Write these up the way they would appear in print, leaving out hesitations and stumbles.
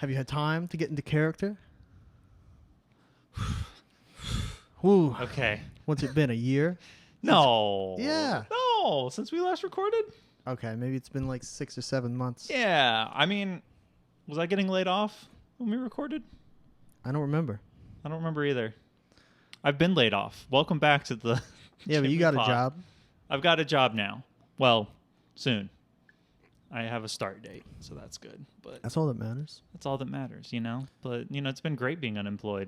Have you had time to get into character? Woo. Okay. What's it been, a year? No. Yeah. No, since we last recorded? Okay, maybe it's been like 6 or 7 months. Yeah. I mean, was I getting laid off when we recorded? I don't remember. I don't remember either. I've been laid off. Welcome back to the Yeah, but you got a job. I've got a job now. Well, soon. I have a start date, so that's good. But That's all that matters. that's all that matters, you know? But, you know, it's been great being unemployed.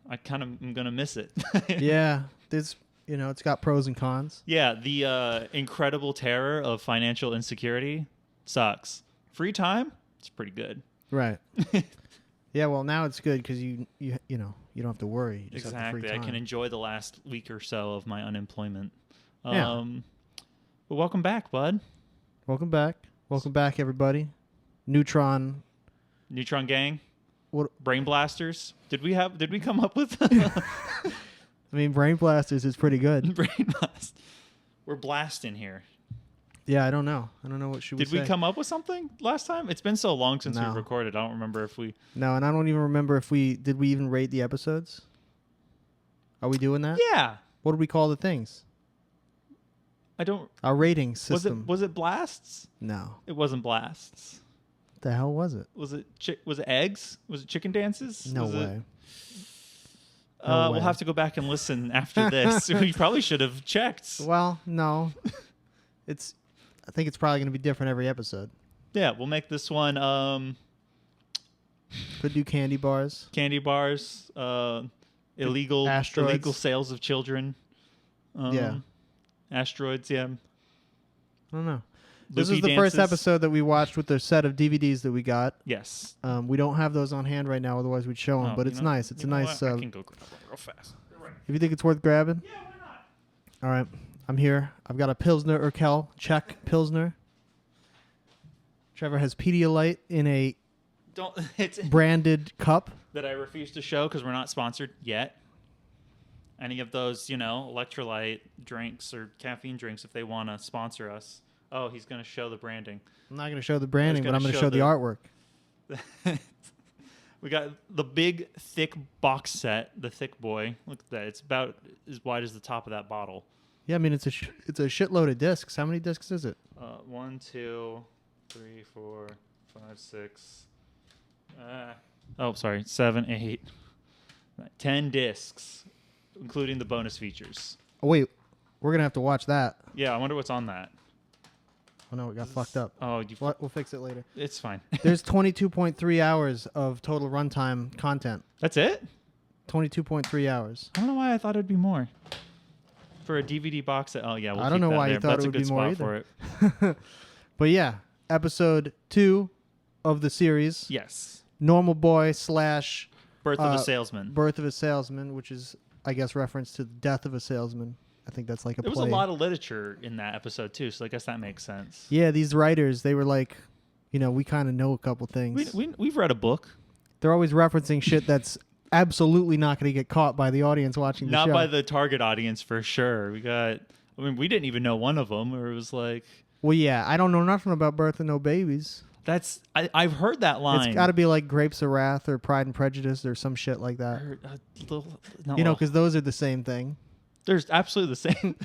I kind of am going to miss it. Yeah, there's, you know, it's got pros and cons. Yeah, the incredible terror of financial insecurity sucks. Free time, it's pretty good. Right. Yeah, well, now it's good because you know, you don't have to worry. You just have the Exactly. free I time. can enjoy the last week or so of my unemployment. Yeah. But welcome back, bud. Welcome back. Welcome back, everybody. Neutron. Neutron Gang. What? Brain Blasters. Did we come up with I mean, Brain Blasters is pretty good. Brain Blast? We're blasting here. Yeah, I don't know. I don't know what should we say. Did we come up with something last time? It's been so long since No. we've recorded. I don't remember if we... No, and I don't even remember if did we even rate the episodes? Are we doing that? Yeah. What did we call the things? I don't... Our rating system. Was it blasts? No. It wasn't blasts. What the hell was it? Was it eggs? Was it chicken dances? No Was it- way. No way. We'll have to go back and listen after this. We probably should have checked. Well, no. I think it's probably going to be different every episode. Yeah, we'll make this one Could do candy bars. candy bars, illegal Asteroids. sales of children. Yeah. Asteroids, yeah. I don't know. This Loopy is the first dances. episode that we watched with the set of DVDs that we got. Yes. We don't have those on hand right now, otherwise we'd show them. Oh, but you it's know- nice. It's a you know nice. what? I can go grab one real fast. If you think it's worth grabbing. Yeah, why not? All right, I'm here. I've got a Pilsner Urkel. Check Pilsner. Trevor has Pedialyte in a It's branded cup. that I refuse to show because we're not sponsored yet. Any of those, you know, electrolyte drinks or caffeine drinks, if they want to sponsor us. Oh, he's going to show the branding. I'm not going to show the branding, but gonna I'm going to show show the the- artwork. We got the big, thick box set, the thick boy. Look at that. It's about as wide as the top of that bottle. Yeah, I mean, it's a shitload of discs. How many discs is it? 1, 2, 3, 4, 5, 6. Oh, sorry. 7, 8. 10 discs, including the bonus features. Oh, wait. We're going to have to watch that. Yeah, I wonder what's on that. Oh, no, it got fucked up. Oh, We'll fix it later. it's fine. There's 22.3 hours of total runtime content. That's it? 22.3 hours. I don't know why I thought it'd be more. For a DVD box set. Oh, yeah. We'll I don't keep know that why you there. thought That's it a would good be more spot either. for it. But yeah, episode 2 of the series. Yes. Normal Boy / Birth of a Salesman. Birth of a Salesman, which is, I guess, reference to the death of a salesman. I think that's like a There was play. a lot of literature in that episode, too, so I guess that makes sense. Yeah, these writers, they were like, you know, we kind of know a couple things. We've read a book. They're always referencing shit that's absolutely not going to get caught by the audience watching the show. Not by the target audience, for sure. We didn't even know one of them, or it was like... Well, yeah, I don't know nothing about Birth of No Babies. I've heard that line. It's got to be like Grapes of Wrath or Pride and Prejudice or some shit like that. You know, because those are the same thing. There's absolutely the same.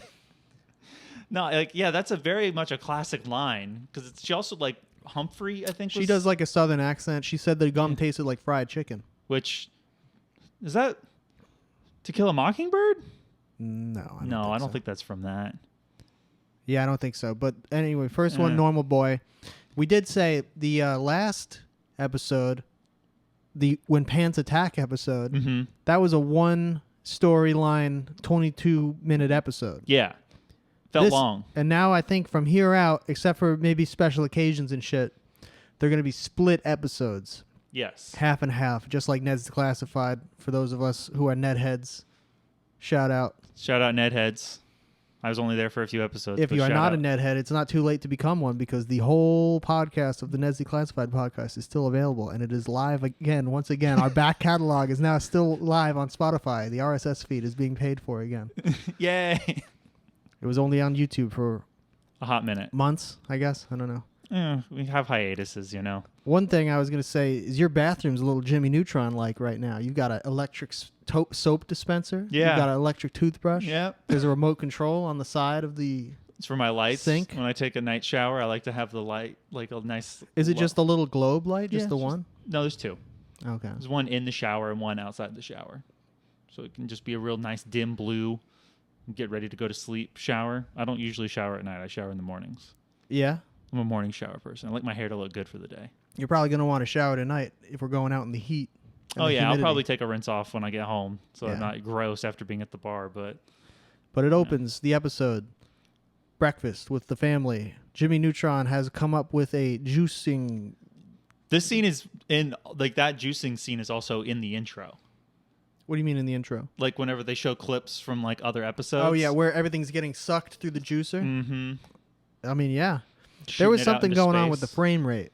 No, like, yeah, that's very much a classic line because she also like Humphrey, I think. She does like a southern accent. She said the gum tasted like fried chicken. Which is that To Kill a Mockingbird? No, I don't think that's from that. Yeah, I don't think so. But anyway, first one, Yeah. Normal Boy. We did say the last episode, the When Pants Attack episode, Mm-hmm. that was a one storyline, 22-minute episode. Yeah, felt long. And now I think from here out, except for maybe special occasions and shit, they're going to be split episodes. Yes. Half and half, just like Ned's Classified. For those of us who are Ned heads, shout out. Shout out Ned Heads. I was only there for a few episodes. If but you are shout not out. a Ned head, it's not too late to become one because the whole podcast of the Ned's Classified podcast is still available and it is live again. Once again, our back catalog is now still live on Spotify. The RSS feed is being paid for again. Yay. It was only on YouTube for A hot minute. months, I guess. I don't know. We have hiatuses, One thing I was going to say is your bathroom's a little Jimmy Neutron like right now. You've got an electric soap dispenser. Yeah. You've got an electric toothbrush. Yep. There's a remote control on the side of the It's for my lights. sink. When I take a night shower, I like to have the light, like a nice... Is it just the little globe light? Just Yeah, the it's one? No, there's two. Okay. There's one in the shower and one outside the shower. So it can just be a real nice dim blue, get ready to go to sleep shower. I don't usually shower at night. I shower in the mornings. Yeah? I'm a morning shower person. I like my hair to look good for the day. You're probably going to want to shower tonight if we're going out in the heat. Oh, yeah. Humidity. I'll probably take a rinse off when I get home so I'm Yeah. not gross after being at the bar. But it opens the episode, breakfast with the family. Jimmy Neutron has come up with a juicing... this scene is in... like, that juicing scene is also in the intro. What do you mean in the intro? Like, whenever they show clips from, like, other episodes. Oh, yeah, where everything's getting sucked through the juicer? Mm-hmm. I mean, yeah. Shooting There was it out something into going on with the space. frame rate.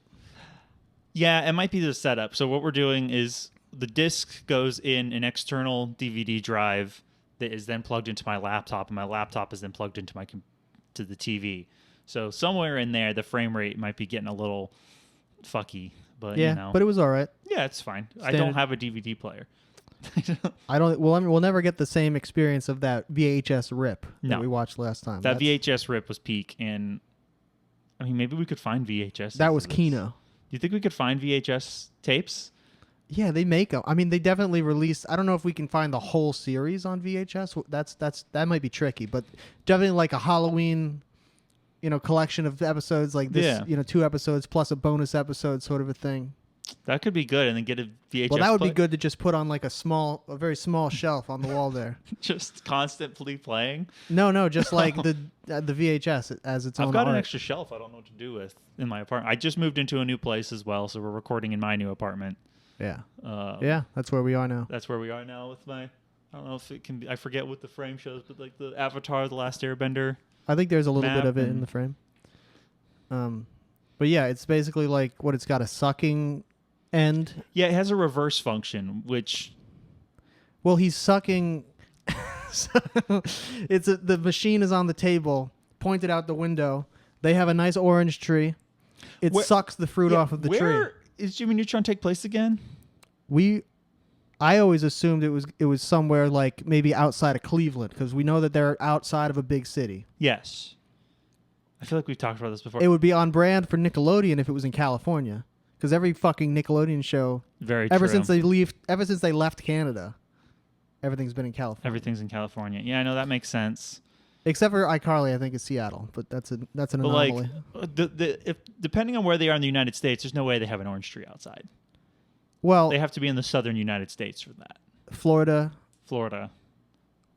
Yeah, it might be the setup. So what we're doing is the disc goes in an external DVD drive that is then plugged into my laptop, and my laptop is then plugged into to the TV. So somewhere in there, the frame rate might be getting a little fucky, but Yeah, but it was all right. yeah, it's fine. I Standard. don't have a DVD player. I don't. Well, I mean, we'll never get the same experience of that VHS rip No. that we watched last time. That That's- VHS rip was peak, and I mean, maybe we could find VHS. That was Kino. Do you think we could find VHS tapes? Yeah, they make them. I mean, they definitely released. I don't know if we can find the whole series on VHS. That might be tricky, but definitely like a Halloween, collection of episodes like this. Yeah. 2 episodes plus a bonus episode, sort of a thing. That could be good, and then get a VHS. Well, that would be player. good to just put on like a very small shelf on the wall there. Just constantly playing. No, just like the VHS as its own. I've got an art. extra shelf I don't know what to do with in my apartment. I just moved into a new place as well, so we're recording in my new apartment. Yeah, yeah, that's where we are now. That's where we are now with my... I don't know if it can be... I forget what the frame shows, but like the Avatar, The Last Airbender. I think there's a little bit map of it in and- the frame. But yeah, it's basically like what it's got a sucking end. Yeah, it has a reverse function, which... Well, he's sucking. So the machine is on the table, pointed out the window. They have a nice orange tree. It Where- sucks the fruit off of the tree. Where is Jimmy Neutron take place again? I always assumed it was somewhere like maybe outside of Cleveland because we know that they're outside of a big city. Yes. I feel like we've talked about this before. It would be on brand for Nickelodeon if it was in California, because every fucking Nickelodeon show Very ever true. since they left Canada, everything's been in California. Everything's in California. Yeah, I know that makes sense. Except for iCarly, I think it's Seattle, but that's an But anomaly. if depending on where they are in the United States, there's no way they have an orange tree outside. Well, They have to be in the southern United States for that. Florida, Florida,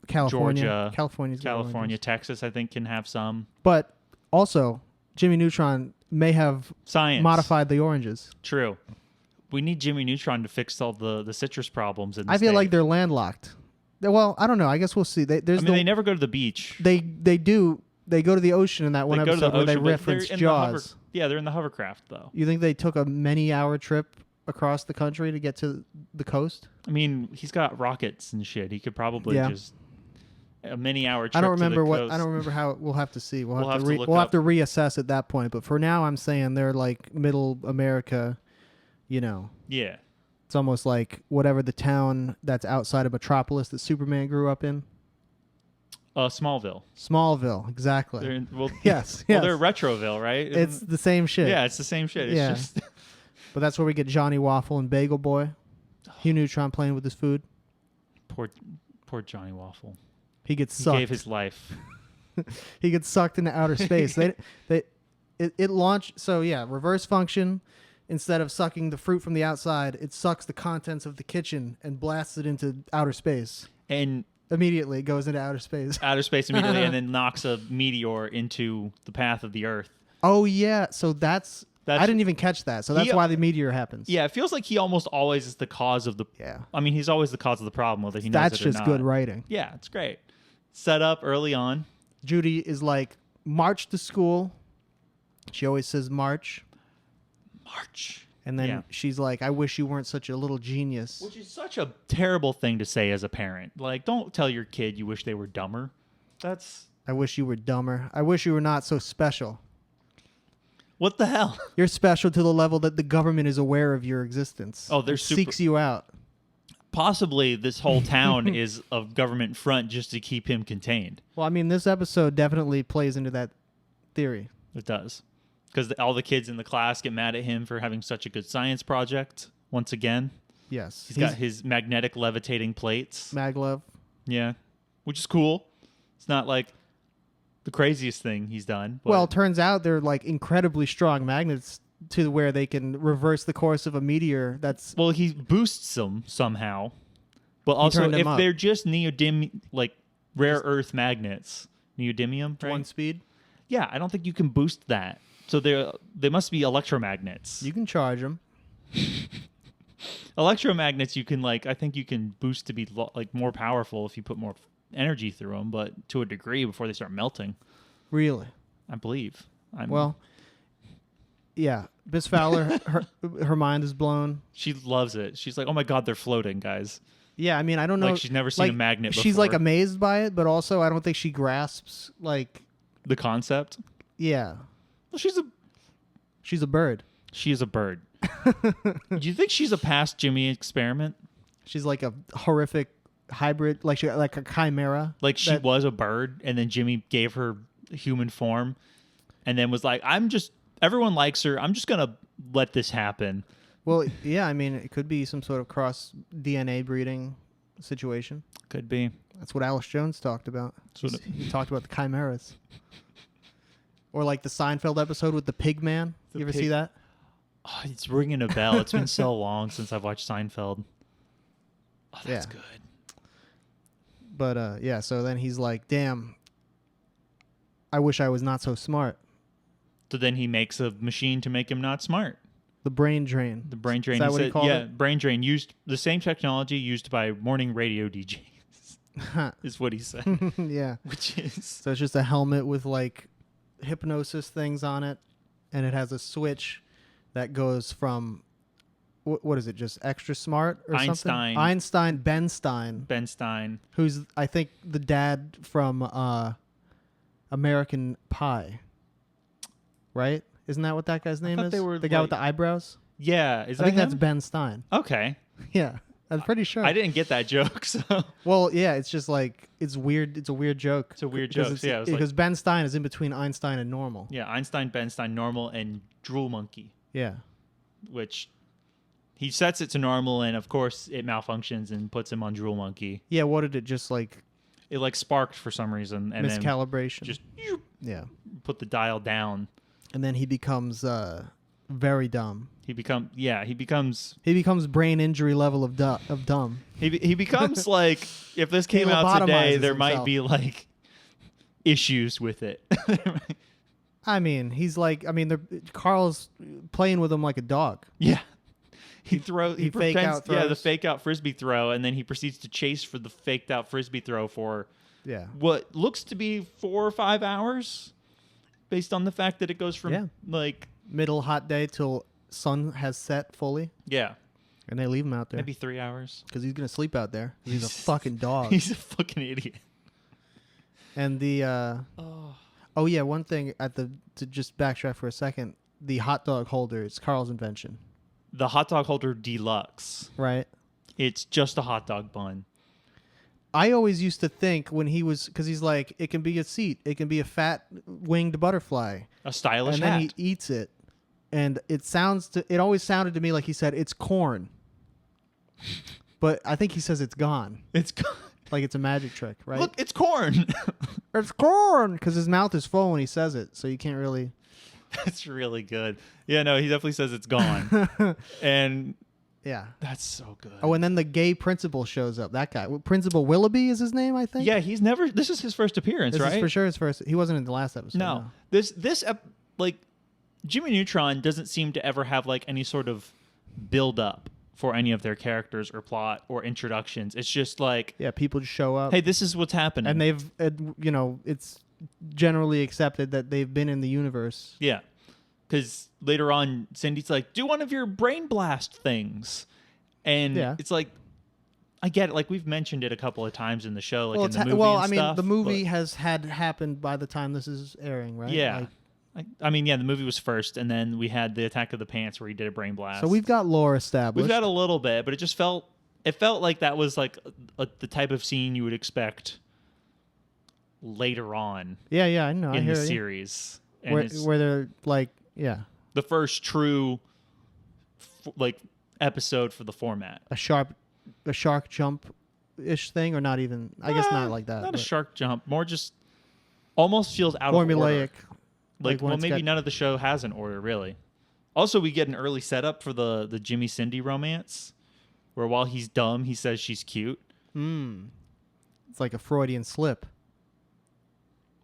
California, Georgia, California, California, Texas, I think can have some. but also Jimmy Neutron may have Science. modified the oranges. True. We need Jimmy Neutron to fix all the citrus problems in the I feel state. like they're landlocked. Well, I don't know. I guess we'll see. they never go to the beach. They do. They go to the ocean in that one They go to the episode where they ocean, but reference they're in Jaws. yeah, they're in the hovercraft though. You think they took a many-hour trip across the country to get to the coast? I mean, he's got rockets and shit. He could probably Yeah. just a many-hour trip. I don't remember to the what. coast. I don't remember how. We'll have to see. We'll We'll have have to. to look We'll have up. to reassess at that point. But for now, I'm saying they're like middle America. Yeah. It's almost like whatever the town that's outside of Metropolis that Superman grew up in. Smallville. Smallville, exactly. They're in, well, Yes, well, yes. they're Retroville, right? It's the same shit. yeah, it's the same shit. It's Yeah. just But that's where we get Johnny Waffle and Bagel Boy. Hugh Neutron playing with his food. poor Johnny Waffle. He gets He sucked. gave his life. He gets sucked into outer space. It launched. So yeah, reverse function. Instead of sucking the fruit from the outside, it sucks the contents of the kitchen and blasts it into outer space. And Immediately, it goes into outer space. outer space immediately, and then knocks a meteor into the path of the Earth. Oh yeah, so that's I didn't even catch that. So that's He- why the meteor happens. Yeah, it feels like he almost always is the cause of the. Yeah. I mean, he's always the cause of the problem, whether he knows That's it or just not. good writing. Yeah, it's great. Set up early on. Judy is like, march to school. She always says march. March. And then Yeah. she's like, I wish you weren't such a little genius. Which is such a terrible thing to say as a parent. Like, don't tell your kid you wish they were dumber. That's... I wish you were dumber. I wish you were not so special. What the hell? You're special to the level that the government is aware of your existence. Oh, they're seeks you out. Possibly this whole town is a government front just to keep him contained. Well, I mean, this episode definitely plays into that theory. It does. Because all the kids in the class get mad at him for having such a good science project once again. Yes. He's got his magnetic levitating plates. Maglev. Yeah. Which is cool. It's not like the craziest thing he's done. But Well, it turns out they're like incredibly strong magnets to where they can reverse the course of a meteor. Well, he boosts them somehow. But also, if they're just rare earth magnets, neodymium, right? One speed. Yeah, I don't think you can boost that. So they must be electromagnets. You can charge them. Electromagnets, you can I think you can boost to be more powerful if you put more energy through them, but to a degree before they start melting. Really? I believe. Well, yeah. Miss Fowler, her mind is blown. She loves it. She's like, "Oh my God, they're floating, guys." Yeah, I mean, I don't know. Like she's never seen a magnet before. She's amazed by it, but also I don't think she grasps the concept. Yeah. Well, she's a bird. She is a bird. Do you think she's a past Jimmy experiment? She's like a horrific hybrid, like a chimera. Like she was a bird, and then Jimmy gave her human form, and then was like, everyone likes her. I'm just gonna let this happen. Well, yeah, I mean, it could be some sort of cross DNA breeding situation. Could be. That's what Alex Jones talked about. He talked about the chimeras. Or like the Seinfeld episode with the pig man. You ever see that? Oh, it's ringing a bell. It's been so long since I've watched Seinfeld. Oh, that's good. But yeah, so then he's like, damn, I wish I was not so smart. So then he makes a machine to make him not smart. The brain drain. The brain drain. Is that what he called it? Yeah, brain drain. Used the same technology used by morning radio DJs. Is what he said. Yeah. Which is... So it's just a helmet with hypnosis things on it, and it has a switch that goes from... What is it? Just extra smart or something? Ben Stein. Who's, I think, the dad from American Pie. Right? Isn't that what that guy's name is? The guy with the eyebrows? Yeah. I think that's Ben Stein. Okay. Yeah. I'm pretty sure. I didn't get that joke, so... Well, yeah, it's just it's weird. It's a weird joke. It's a weird joke. Because Ben Stein is in between Einstein and normal. Yeah, Einstein, Ben Stein, normal, and Drool Monkey. Yeah. Which... He sets it to normal, and of course, it malfunctions and puts him on Drool Monkey. Yeah, what did it just It sparked for some reason, and miscalibration. Then just put the dial down, and then he becomes very dumb. He becomes brain injury level of dumb. He becomes if this came out today, there might be issues with it. I mean, he's Carl's playing with him like a dog. Yeah. He pretends, throws. The fake out frisbee throw, and then he proceeds to chase for the faked out frisbee throw for what looks to be 4 or 5 hours, based on the fact that it goes from middle hot day till sun has set fully. Yeah, and they leave him out there. Maybe 3 hours because he's gonna sleep out there. He's a fucking dog. He's a fucking idiot. And the one thing to just backtrack for a second, the hot dog holder is Carl's invention. The hot dog holder deluxe. Right. It's just a hot dog bun. I always used to think when because he's like, it can be a seat. It can be a fat winged butterfly. A stylish hat. And then he eats it. And it always sounded to me like he said, it's corn. But I think he says it's gone. It's gone. Like it's a magic trick, right? Look, it's corn. It's corn. Because his mouth is full when he says it. So you can't really... That's really good. Yeah, no, he definitely says it's gone. And yeah, that's so good. Oh, and then the gay principal shows up. That guy, Principal Willoughby is his name, I think. Yeah, this is his first appearance, right? This is for sure his first. He wasn't in the last episode. No. Jimmy Neutron doesn't seem to ever have any sort of build up for any of their characters or plot or introductions. It's just people just show up. Hey, this is what's happening. And they've it's generally accepted that they've been in the universe. Yeah. Because later on, Cindy's like, do one of your brain blast things. And it's I get it. We've mentioned it a couple of times in the show, in the movie and stuff. The movie has happened by the time this is airing, right? Yeah. I mean, yeah, the movie was first, and then we had the Attack of the Pants where he did a brain blast. So we've got lore established. We've got a little bit, but it just felt like that was like the type of scene you would expect later on. Yeah, I know. In the series, and where they're like, yeah, the first true like episode for the format. A shark jump ish thing, or not even? I guess not like that. Not a shark jump, more just almost feels out formulaic. of order. Like well, maybe none of the show has an order, really. Also, we get an early setup for the Jimmy Cindy romance, where while he's dumb, he says she's cute. It's like a Freudian slip.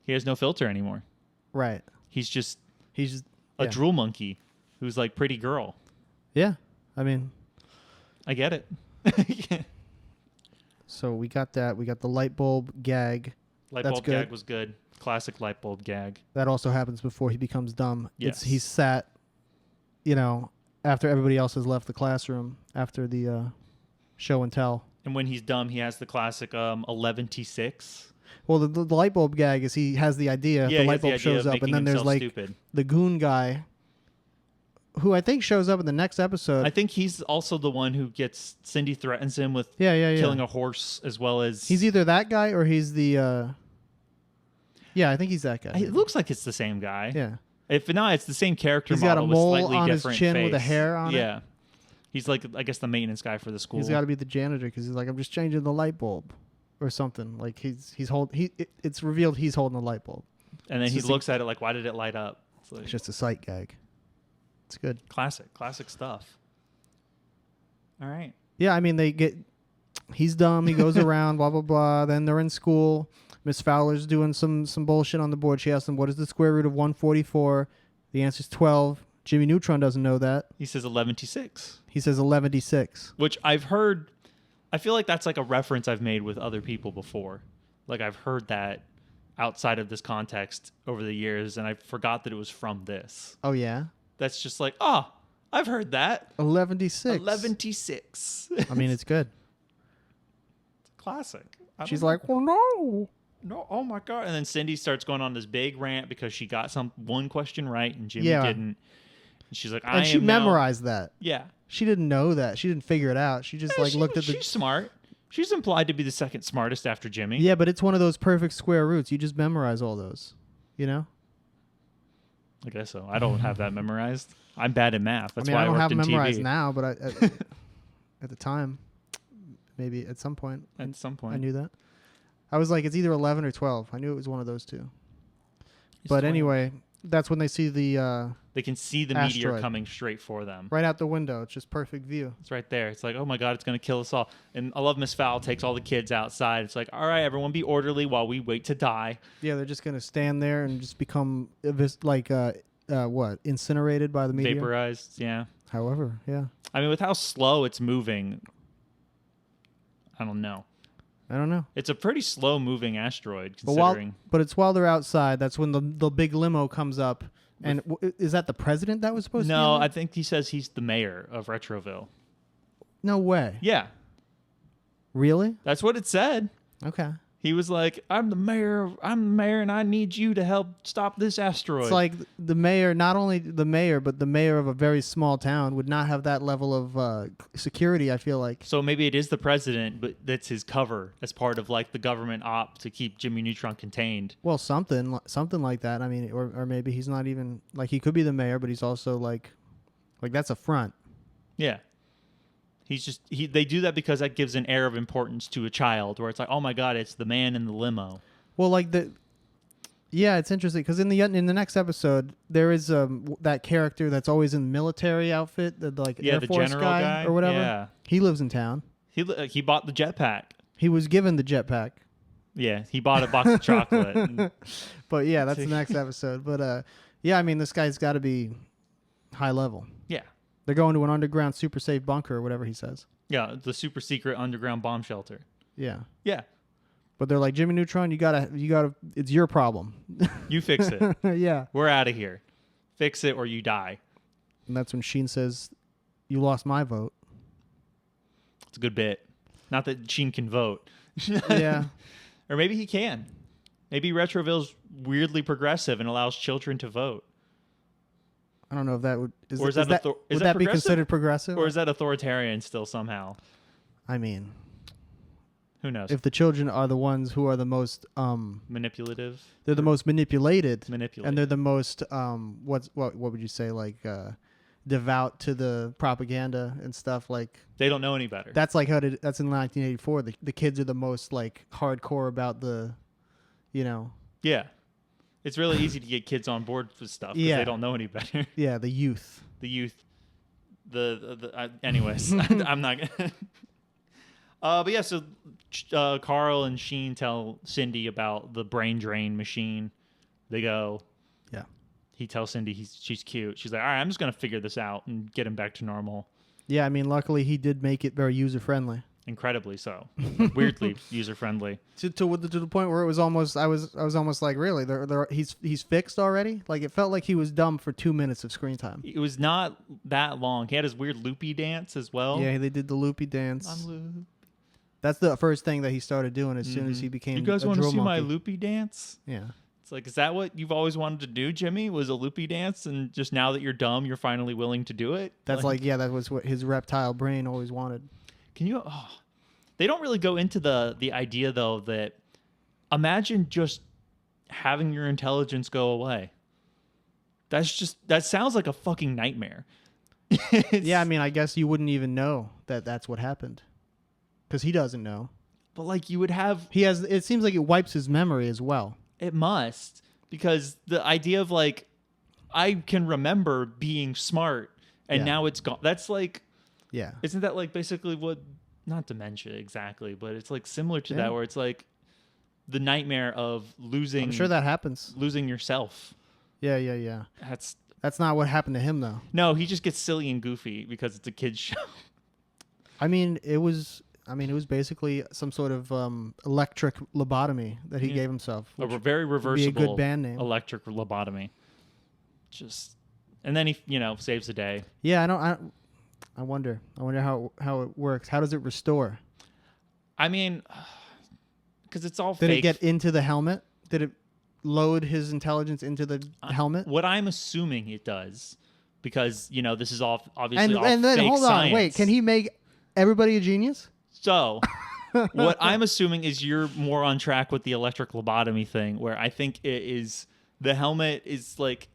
He has no filter anymore. Right. He's just a drool monkey who's like pretty girl. Yeah, I mean, I get it. So we got that. We got the light bulb gag. Light bulb gag was good. Classic light bulb gag. That also happens before he becomes dumb. Yes. He's sat, after everybody else has left the classroom, after the show and tell. And when he's dumb, he has the classic 11T6. Well, the light bulb gag is he has the idea. Yeah, the light bulb shows up, and then there's like stupid. The goon guy, who I think shows up in the next episode. I think he's also the one who gets Cindy threatens him with killing a horse, as well as he's either that guy or he's the. Yeah, I think he's that guy. It looks like it's the same guy. Yeah. If not, it's the same character. He's got a mole with slightly on his different chin face. with a hair on it. Yeah. He's like, I guess, the maintenance guy for the school. He's got to be the janitor because he's like, I'm just changing the light bulb, or something. Like it's revealed he's holding the light bulb. And then he looks at it like, why did it light up? It's just a sight gag. It's good. Classic stuff. All right. Yeah, I mean he's dumb. He goes around, blah blah blah. Then they're in school. Miss Fowler's doing some bullshit on the board. She asks him, what is the square root of 144? The answer's 12. Jimmy Neutron doesn't know that. He says 11T6. He says 11D6. Which I've heard. I feel like that's like a reference I've made with other people before. Like I've heard that outside of this context over the years, and I forgot that it was from this. Oh, yeah? That's just like, I've heard that. 11D6. 11T6. I mean, it's good. It's a classic. She's like, well, no. No, oh my God. And then Cindy starts going on this big rant because she got one question right and Jimmy didn't. And she's like, she memorized that. Yeah. She didn't know that. She didn't figure it out. She just looked at She's smart. She's implied to be the second smartest after Jimmy. Yeah, but it's one of those perfect square roots. You just memorize all those, I guess so. I don't have that memorized. I'm bad at math. That's why I don't have memorized TV. now, but at the time, maybe at some point. At some point. I knew that. I was like, it's either 11 or 12. I knew it was one of those two. But anyway, that's when they see the they can see the asteroid meteor coming straight for them. right out the window. It's just perfect view. It's right there. It's like, oh my God, it's going to kill us all. And I love Miss Fowl takes all the kids outside. It's like, all right, everyone be orderly while we wait to die. Yeah, they're just going to stand there and just become incinerated by the meteor? Vaporized, yeah. However, yeah. I mean, with how slow it's moving, I don't know. It's a pretty slow moving asteroid, considering. But it's while they're outside. That's when the big limo comes up. And is that the president that was supposed to be? No, I think he says he's the mayor of Retroville. No way. Yeah. Really? That's what it said. Okay. He was like, I'm the mayor, and I need you to help stop this asteroid. It's like the mayor, not only the mayor, but the mayor of a very small town would not have that level of security, I feel like. So maybe it is the president, but that's his cover as part of like the government op to keep Jimmy Neutron contained. Well, something like that. I mean, or maybe he's not even, like, he could be the mayor, but he's also like that's a front. Yeah. They do that because that gives an air of importance to a child, where it's like, oh my God, it's the man in the limo. Well, it's interesting because in the next episode there is that character that's always in the military outfit, the Air Force general guy or whatever. Yeah. He lives in town. He bought the jetpack. He was given the jetpack. Yeah, he bought a box of chocolate. But yeah, that's the next episode. But yeah, I mean, this guy's got to be high level. Yeah. They're going to an underground super safe bunker or whatever he says. Yeah, the super secret underground bomb shelter. Yeah. Yeah. But they're like, Jimmy Neutron, you gotta, it's your problem. You fix it. Yeah. We're out of here. Fix it or you die. And that's when Sheen says, you lost my vote. It's a good bit. Not that Sheen can vote. Yeah. Or maybe he can. Maybe Retroville's weirdly progressive and allows children to vote. I don't know if that would Or is that would that be considered progressive? Or is that authoritarian still somehow? I mean, who knows? If the children are the ones who are the most manipulative, they're the most manipulated, and they're the most what would you say, like devout to the propaganda and stuff, like they don't know any better. That's like how that's in 1984. The kids are the most like hardcore about the, you know. Yeah, it's really easy to get kids on board with stuff because they don't know any better. Yeah, the youth. Anyways, I'm not gonna. But yeah, so Carl and Sheen tell Cindy about the brain drain machine. They go. Yeah. He tells Cindy she's cute. She's like, all right, I'm just going to figure this out and get him back to normal. Yeah, I mean, luckily he did make it very user-friendly. Incredibly so. Weirdly user-friendly. To the point where it was almost, I was almost like, really? He's fixed already? Like, it felt like he was dumb for 2 minutes of screen time. It was not that long. He had his weird loopy dance as well. Yeah, they did the loopy dance. I'm loopy. That's the first thing that he started doing as soon as he became a drill monkey. You guys want to see my loopy dance? Yeah. It's like, is that what you've always wanted to do, Jimmy? Was a loopy dance, and just now that you're dumb, you're finally willing to do it? That's that was what his reptile brain always wanted. Can you? Oh, they don't really go into the idea though that imagine just having your intelligence go away. That sounds like a fucking nightmare. Yeah, I mean, I guess you wouldn't even know that that's what happened, because he doesn't know. But like, you would have. He has. It seems like it wipes his memory as well. It must, because the idea of like, I can remember being smart and now it's gone. That's like, yeah. Isn't that like basically what, not dementia exactly, but it's like similar to that, where it's like the nightmare of losing. I'm sure that happens. Losing yourself. Yeah. That's not what happened to him though. No, he just gets silly and goofy because it's a kid's show. I mean, it was basically some sort of electric lobotomy that he gave himself. A very reversible, be a good band name. Electric lobotomy. And then he, saves the day. Yeah, I wonder how it works. How does it restore? I mean, because it's all fake. Did it get into the helmet? Did it load his intelligence into the helmet? What I'm assuming it does, because this is all obviously all and then fake hold on, science. wait, can he make everybody a genius? So, what I'm assuming is you're more on track with the electric lobotomy thing, where I think it is the helmet is like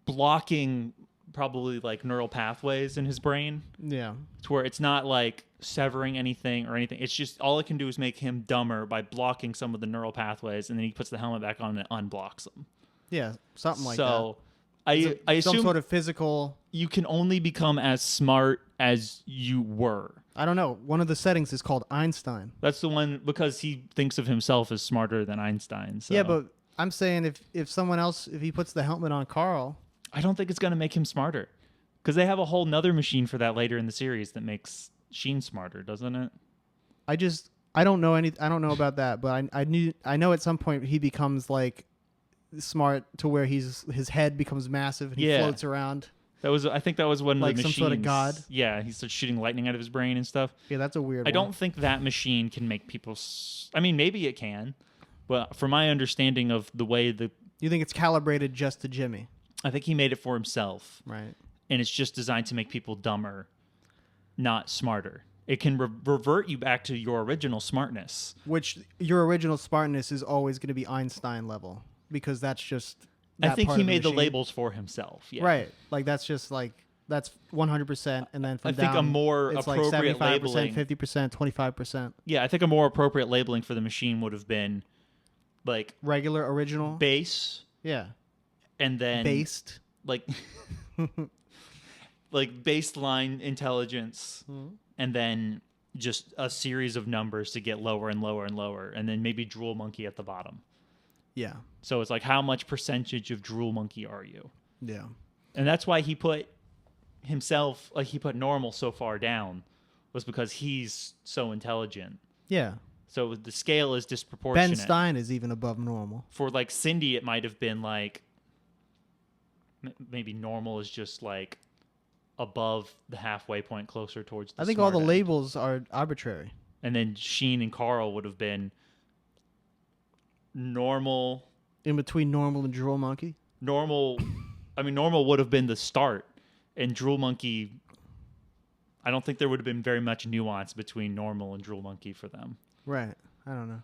blocking probably like neural pathways in his brain. Yeah. To where it's not like severing anything or anything. It's just all it can do is make him dumber by blocking some of the neural pathways, and then he puts the helmet back on and unblocks them. Yeah, something like that. So I assume some sort of physical. You can only become as smart as you were. I don't know. One of the settings is called Einstein. That's the one, because he thinks of himself as smarter than Einstein. So. Yeah, but I'm saying if someone else, if he puts the helmet on Carl, I don't think it's going to make him smarter, because they have a whole nother machine for that later in the series that makes Sheen smarter, doesn't it? I don't know I don't know about that, but I know at some point he becomes like smart to where his head becomes massive and he floats around. I think that was one like of the machines. Some sort of god. Yeah, he starts shooting lightning out of his brain and stuff. Yeah, that's a weird. I don't think that machine can make people. I mean, maybe it can, but from my understanding of the way you think it's calibrated just to Jimmy. I think he made it for himself, right? And it's just designed to make people dumber, not smarter. It can revert you back to your original smartness. Which your original smartness is always going to be Einstein level, because that's just. I think he made the labels for himself. Yeah. Right. Like that's just like that's 100%, and then from I think down, a more it's appropriate like 75%, labeling, 50%, 25%. Yeah, I think a more appropriate labeling for the machine would have been like regular, original, base. Yeah. And then based, like like baseline intelligence, and then just a series of numbers to get lower and lower and lower, and then maybe drool monkey at the bottom. Yeah. So it's like, how much percentage of drool monkey are you? Yeah. And that's why he put himself, like he put normal so far down, was because he's so intelligent. Yeah. So the scale is disproportionate. Ben Stein is even above normal. For like Cindy, it might have been like, maybe normal is just like above the halfway point, closer towards the I think smart all the end. labels are arbitrary. And then Sheen and Carl would have been normal. In between normal and drool monkey? Normal I mean, normal would have been the start, and Drool Monkey. I don't think there would have been very much nuance between normal and Drool Monkey for them. Right. I don't know.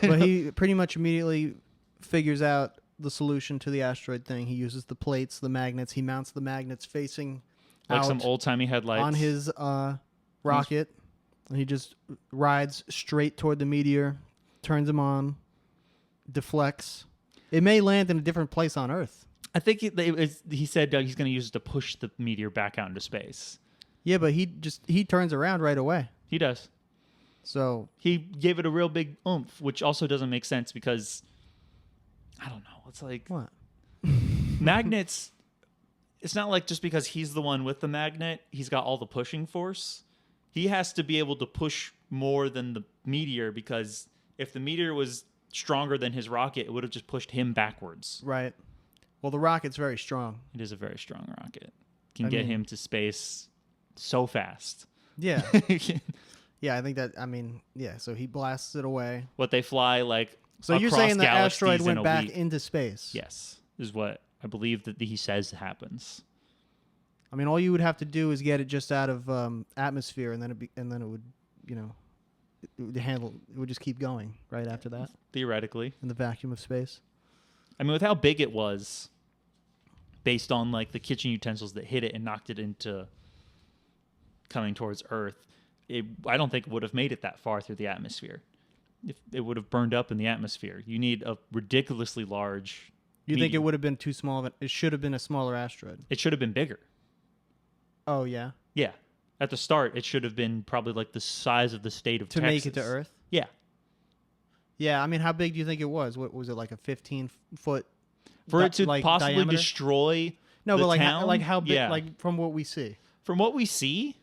But he pretty much immediately figures out the solution to the asteroid thing. He uses the plates, the magnets. He mounts the magnets facing Like out some old-timey headlights. on his rocket. And he just rides straight toward the meteor, turns him on, deflects. It may land in a different place on Earth. I think he said he's going to use it to push the meteor back out into space. Yeah, but he turns around right away. He does. So He gave it a real big oomph, which also doesn't make sense because, I don't know. It's like what? magnets. It's not like just because he's the one with the magnet, he's got all the pushing force. He has to be able to push more than the meteor because if the meteor was stronger than his rocket, it would have just pushed him backwards. Right. Well, the rocket's very strong. It is a very strong rocket. Can get him to space so fast. Yeah. Yeah, I think that, yeah, so he blasts it away. What they fly like So you're saying the asteroid galaxies went in a back week. into space? Yes, is what I believe that he says happens. I mean, all you would have to do is get it just out of atmosphere, and then it would, it would just keep going right after that Theoretically. in the vacuum of space. I mean, with how big it was, based on like the kitchen utensils that hit it and knocked it into coming towards Earth, I don't think it would have made it that far through the atmosphere. If it would have burned up in the atmosphere. You need a ridiculously large. You think it would have been too small? It should have been a smaller asteroid. It should have been bigger. Oh yeah. Yeah. At the start, it should have been probably like the size of the state of to Texas. make it to Earth. Yeah. Yeah, I mean, how big do you think it was? What was it, like a 15-foot? For it to possibly diameter? destroy No, the but town? like how big? Yeah. Like from what we see, From what we see,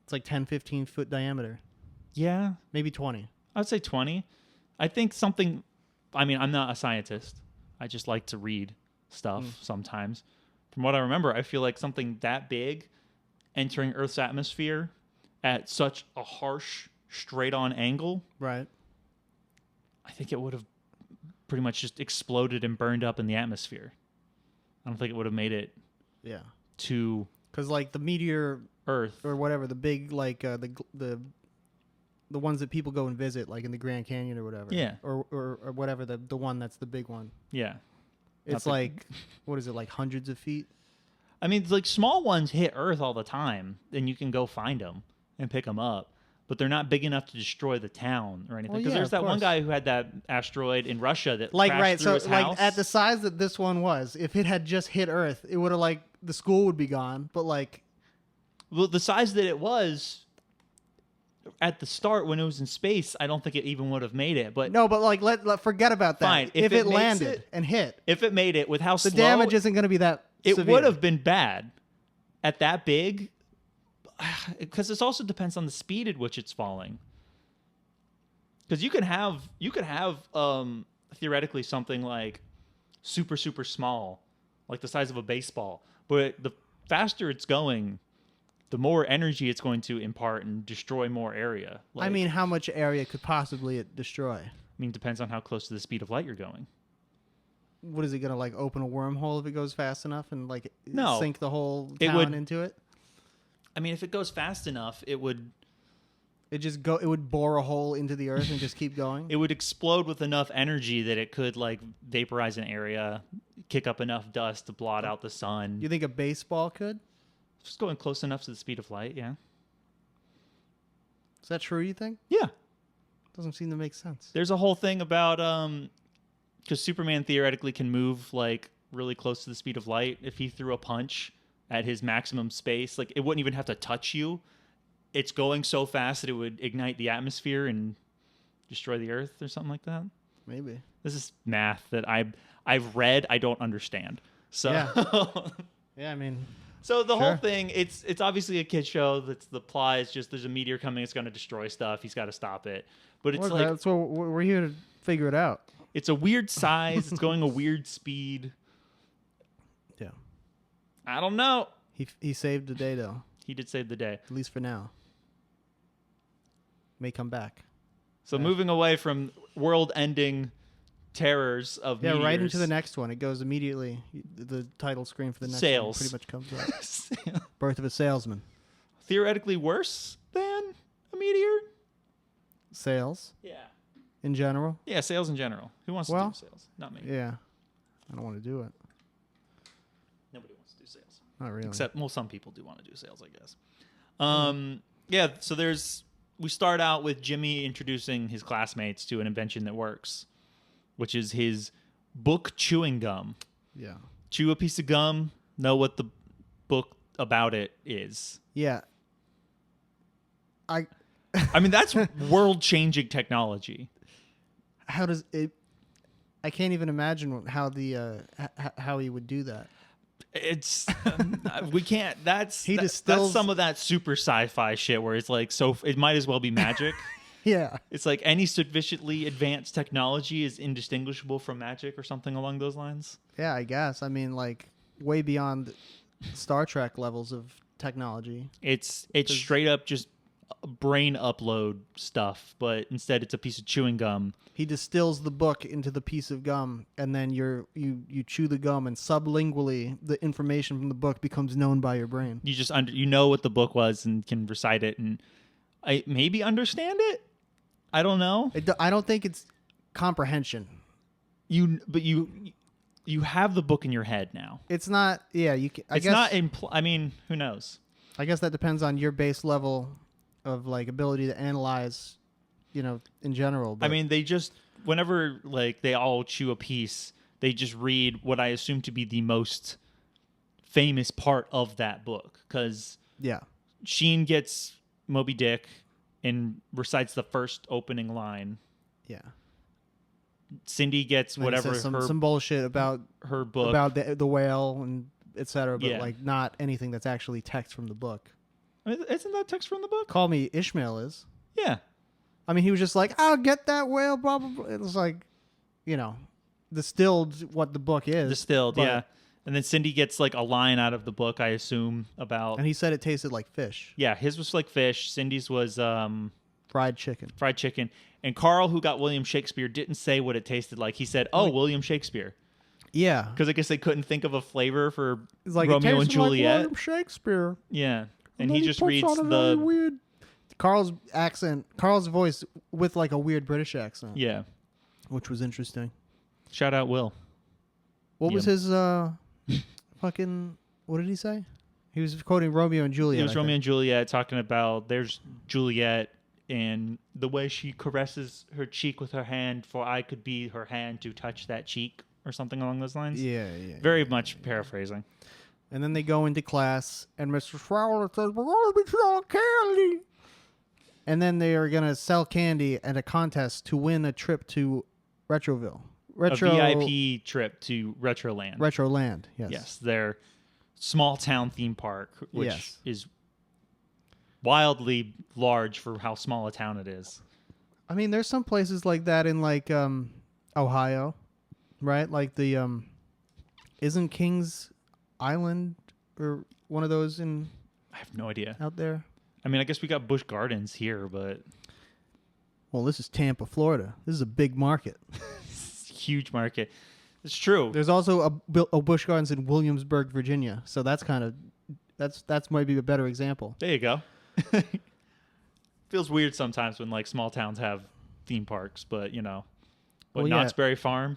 it's like 10, 15-foot diameter, yeah, maybe 20. I'd say 20. I think something. I mean, I'm not a scientist. I just like to read stuff sometimes. From what I remember, I feel like something that big entering Earth's atmosphere at such a harsh, straight-on angle. Right. I think it would have pretty much just exploded and burned up in the atmosphere. I don't think it would have made it Yeah. to Because like the meteor Earth. or whatever, the big like the ones that people go and visit, like in the Grand Canyon or whatever. Yeah. Or whatever the one that's the big one. Yeah. It's like what is it, like hundreds of feet? I mean, like small ones hit Earth all the time, and you can go find them and pick them up. But they're not big enough to destroy the town or anything. Well, Because yeah, there's of that one course. guy who had that asteroid in Russia that Like crashed right, through so his like house. at the size that this one was, if it had just hit Earth, it would have like the school would be gone. But like, Well, the size that it was at the start when it was in space, I don't think it even would have made it. But no, but like let forget about that. Fine, If if it it makes landed it- and hit, if it made it with how the slow damage isn't going to be that. it severe. would have been bad at that big, because it also depends on the speed at which it's falling. Because you could have theoretically something like super small, like the size of a baseball, but the faster it's going, the more energy it's going to impart and destroy more area. I mean, how much area could possibly it destroy? it depends on how close to the speed of light you're going. What is it going to like open a wormhole if it goes fast enough and like No. sink the whole It town would- into it? I mean, if it goes fast enough, it would It would bore a hole into the earth and just keep going. it would explode with enough energy that it could like vaporize an area, kick up enough dust to blot out the sun. You think a baseball could? Just going close enough to the speed of light, yeah. Is that true? You think? Yeah. Doesn't seem to make sense. There's a whole thing about because Superman theoretically can move like really close to the speed of light. If he threw a punch at his maximum space, like it wouldn't even have to touch you. It's going so fast that it would ignite the atmosphere and destroy the Earth or something like that. Maybe. This is math that I've read. I don't understand. So Yeah. Yeah, I mean, so the whole Sure. thing, it's obviously a kid show. That's the plot is just there's a meteor coming. It's going to destroy stuff. He's got to stop it. But it's like that's what we're here to figure it out. it's a weird size. It's going a weird speed. Yeah. I don't know. He saved the day though, He did save the day. at least for now. May come back. So moving away from world-ending terrors of Yeah, meteors. right into the next one. It goes immediately. The title screen for the next one pretty much comes up. Birth of a Salesman. Theoretically worse than a meteor? Sales. Yeah. In general? Yeah, sales in general. Who wants to do sales? Not me. Yeah. I don't want to do it. Nobody wants to do sales. Not really. Except, well, some people do want to do sales, I guess. Yeah, so we start out with Jimmy introducing his classmates to an invention that works, which is his book chewing gum. Yeah. Chew a piece of gum, know what the book about it is. Yeah. I mean, that's world-changing technology. How does it... I can't even imagine how how he would do that. It's we can't. That's distills... some of that super sci-fi shit where it's like it might as well be magic. Yeah, it's like any sufficiently advanced technology is indistinguishable from magic or something along those lines. Yeah, I guess. I mean, like way beyond Star Trek levels of technology. It's straight up just brain upload stuff, but instead it's a piece of chewing gum. He distills the book into the piece of gum, and then you chew the gum, and sublingually the information from the book becomes known by your brain. You just you know what the book was and can recite it and maybe understand it. I don't know. I don't think it's comprehension. But you have the book in your head now. It's not. Yeah, you. I guess, not. I mean, who knows? I guess that depends on your base level of like ability to analyze, in general. But I mean, they just whenever like they all chew a piece, they just read what I assume to be the most famous part of that book. Because Sheen gets Moby Dick and recites the first opening line. Yeah. Cindy gets whatever some bullshit about her book about the whale and etc. But like not anything that's actually text from the book. I mean, isn't that text from the book? Call Me Ishmael is. Yeah. I mean, he was just like, I'll get that whale, blah, blah, blah. It was like, distilled what the book is. Distilled, yeah. And then Cindy gets like a line out of the book, I assume, about... And he said it tasted like fish. Yeah, his was like fish. Cindy's was... fried chicken. Fried chicken. And Carl, who got William Shakespeare, didn't say what it tasted like. He said, William Shakespeare. Yeah. Because I guess they couldn't think of a flavor for like, Romeo and Juliet. Like William Shakespeare. Yeah. And he just reads the weird Carl's voice with like a weird British accent. Yeah. Which was interesting. Shout out Will. What was his fucking what did he say? He was quoting Romeo and Juliet. It was Romeo and Juliet talking about there's Juliet and the way she caresses her cheek with her hand, for I could be her hand to touch that cheek, or something along those lines. Yeah. Very much paraphrasing. And then they go into class, and Mr. Fowler says, we're going to be selling candy. And then they are going to sell candy at a contest to win a trip to Retroville. A VIP trip to Retroland. Retroland, yes. Yes, their small town theme park, which is wildly large for how small a town it is. I mean, there's some places like that in like Ohio, right? Like the isn't Kings Island or one of those in... I have no idea. Out there? I mean, I guess we got Busch Gardens here, but... Well, this is Tampa, Florida. This is a big market. Huge market. It's true. There's also a Busch Gardens in Williamsburg, Virginia. So that's kind of... That's maybe a better example. There you go. Feels weird sometimes when like small towns have theme parks, but Knott's Berry Farm...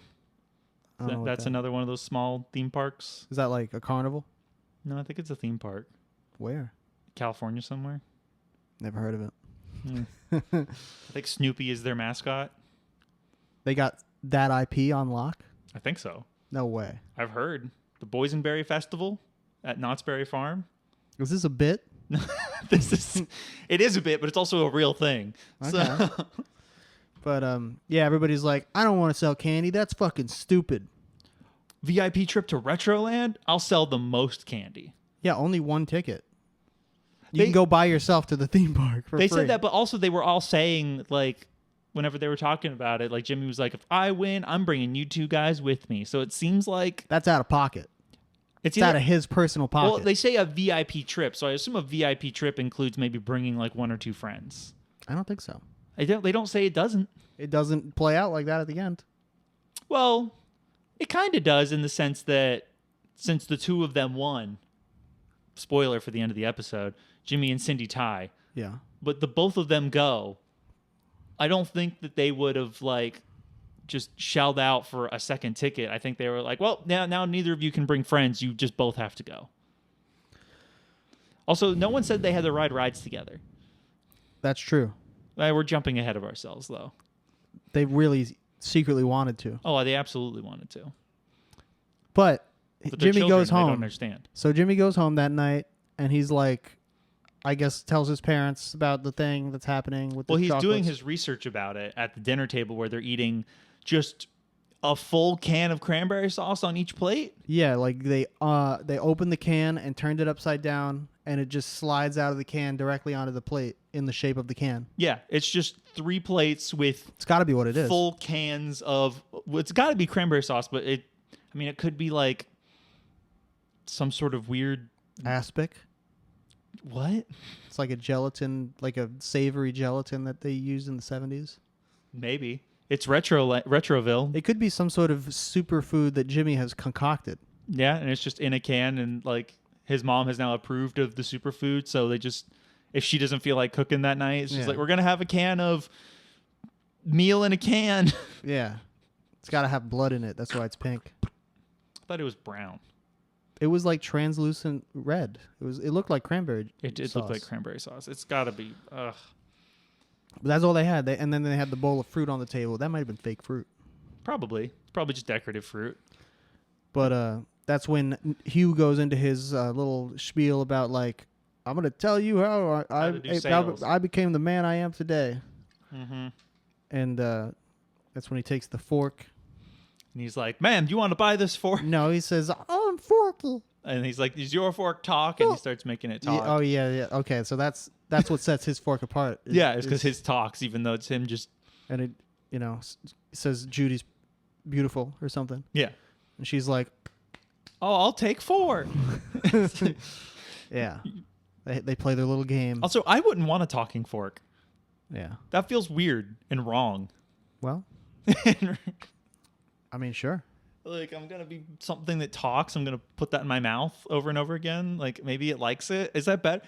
That's another one of those small theme parks. Is that like a carnival? No, I think it's a theme park. Where? California somewhere. Never heard of it. I think Snoopy is their mascot. They got that IP on lock? I think so. No way. I've heard. The Boysenberry Festival at Knott's Berry Farm. Is this a bit? It is a bit, but it's also a real thing. Okay. So But, everybody's like, I don't want to sell candy. That's fucking stupid. VIP trip to Retroland? I'll sell the most candy. Yeah, only one ticket. You can go by yourself to the theme park for free. They said that, but also they were all saying, like, whenever they were talking about it, like, Jimmy was like, if I win, I'm bringing you two guys with me. So it seems like... That's out of pocket. It's out of his personal pocket. Well, they say a VIP trip, so I assume a VIP trip includes maybe bringing, like, one or two friends. I don't think so. They don't say it doesn't. It doesn't play out like that at the end. Well, it kind of does in the sense that since the two of them won, spoiler for the end of the episode, Jimmy and Cindy tie. Yeah. But the both of them go. I don't think that they would have like just shelled out for a second ticket. I think they were like, well, now neither of you can bring friends. You just both have to go. Also, no one said they had to ride rides together. That's true. We're jumping ahead of ourselves, though. They really secretly wanted to. Oh, they absolutely wanted to. But Jimmy goes home. They don't understand. So Jimmy goes home that night, and he's like, I guess tells his parents about the thing that's happening with the Well, he's chocolates. doing his research about it at the dinner table where they're eating just a full can of cranberry sauce on each plate. Yeah, like they opened the can and turned it upside down, and it just slides out of the can directly onto the plate in the shape of the can. Yeah, it's just 3 plates with It's got to be what it is. full cans of. Well, it's got to be cranberry sauce, but it could be like some sort of weird. Aspic. What? It's like a gelatin, like a savory gelatin that they used in the 70s. Maybe. It's Retroville. It could be some sort of superfood that Jimmy has concocted. Yeah, and it's just in a can, and like his mom has now approved of the superfood, so they just, if she doesn't feel like cooking that night, it's just like, we're going to have a can of meal in a can. Yeah. It's got to have blood in it. That's why it's pink. I thought it was brown. It was like translucent red. It looked like cranberry It sauce. looked like cranberry sauce. It's got to be. Ugh. But that's all they had. And then they had the bowl of fruit on the table. That might have been fake fruit. Probably just decorative fruit. But that's when Hugh goes into his little spiel about like, I'm going to tell you how I became the man I am today. Mm-hmm. And that's when he takes the fork. And he's like, "Ma'am, do you want to buy this fork?" No, he says, "Oh, I'm forky." And he's like, "Is your fork talk?" And he starts making it talk. Yeah. Okay, so that's what sets his fork apart. It's because his talks, even though it's him just. And it, says Judy's beautiful or something. Yeah. And she's like, "Oh, I'll take 4." Yeah. They play their little game. Also, I wouldn't want a talking fork. Yeah. That feels weird and wrong. Well, I mean, sure. Like, I'm going to be something that talks. I'm going to put that in my mouth over and over again. Like, maybe it likes it. Is that better?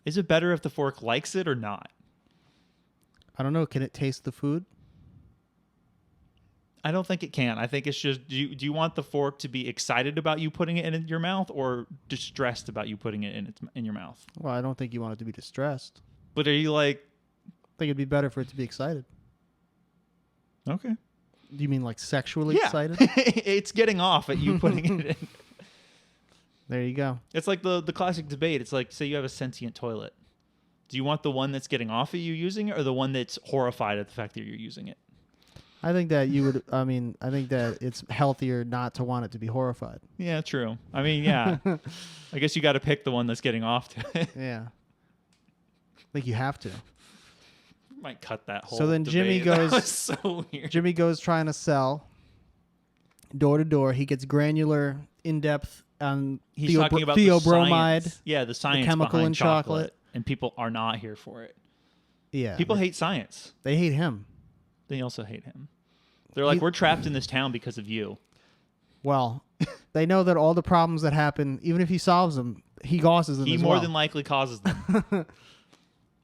Is it better if the fork likes it or not? I don't know. Can it taste the food? I don't think it can. I think it's just, do you want the fork to be excited about you putting it in your mouth or distressed about you putting it in your mouth? Well, I don't think you want it to be distressed. But are you like... I think it'd be better for it to be excited. Okay. Do you mean like sexually excited? It's getting off at you putting it in. There you go. It's like the classic debate. It's like, say you have a sentient toilet. Do you want the one that's getting off at you using it or the one that's horrified at the fact that you're using it? I think that I think that it's healthier not to want it to be horrified. Yeah, true. I mean, yeah. I guess you got to pick the one that's getting off to it. Yeah. I think you have to. Might cut that whole So then debate. Jimmy goes... That was so weird. Jimmy goes trying to sell door to door. He gets granular, in-depth on He's talking about theobromide. The science, the science chemical behind in chocolate. And people are not here for it. Yeah. People hate science. They hate him. They also hate him. They're like, we're trapped in this town because of you. Well, they know that all the problems that happen, even if he solves them, he causes them He as more well. than likely causes them.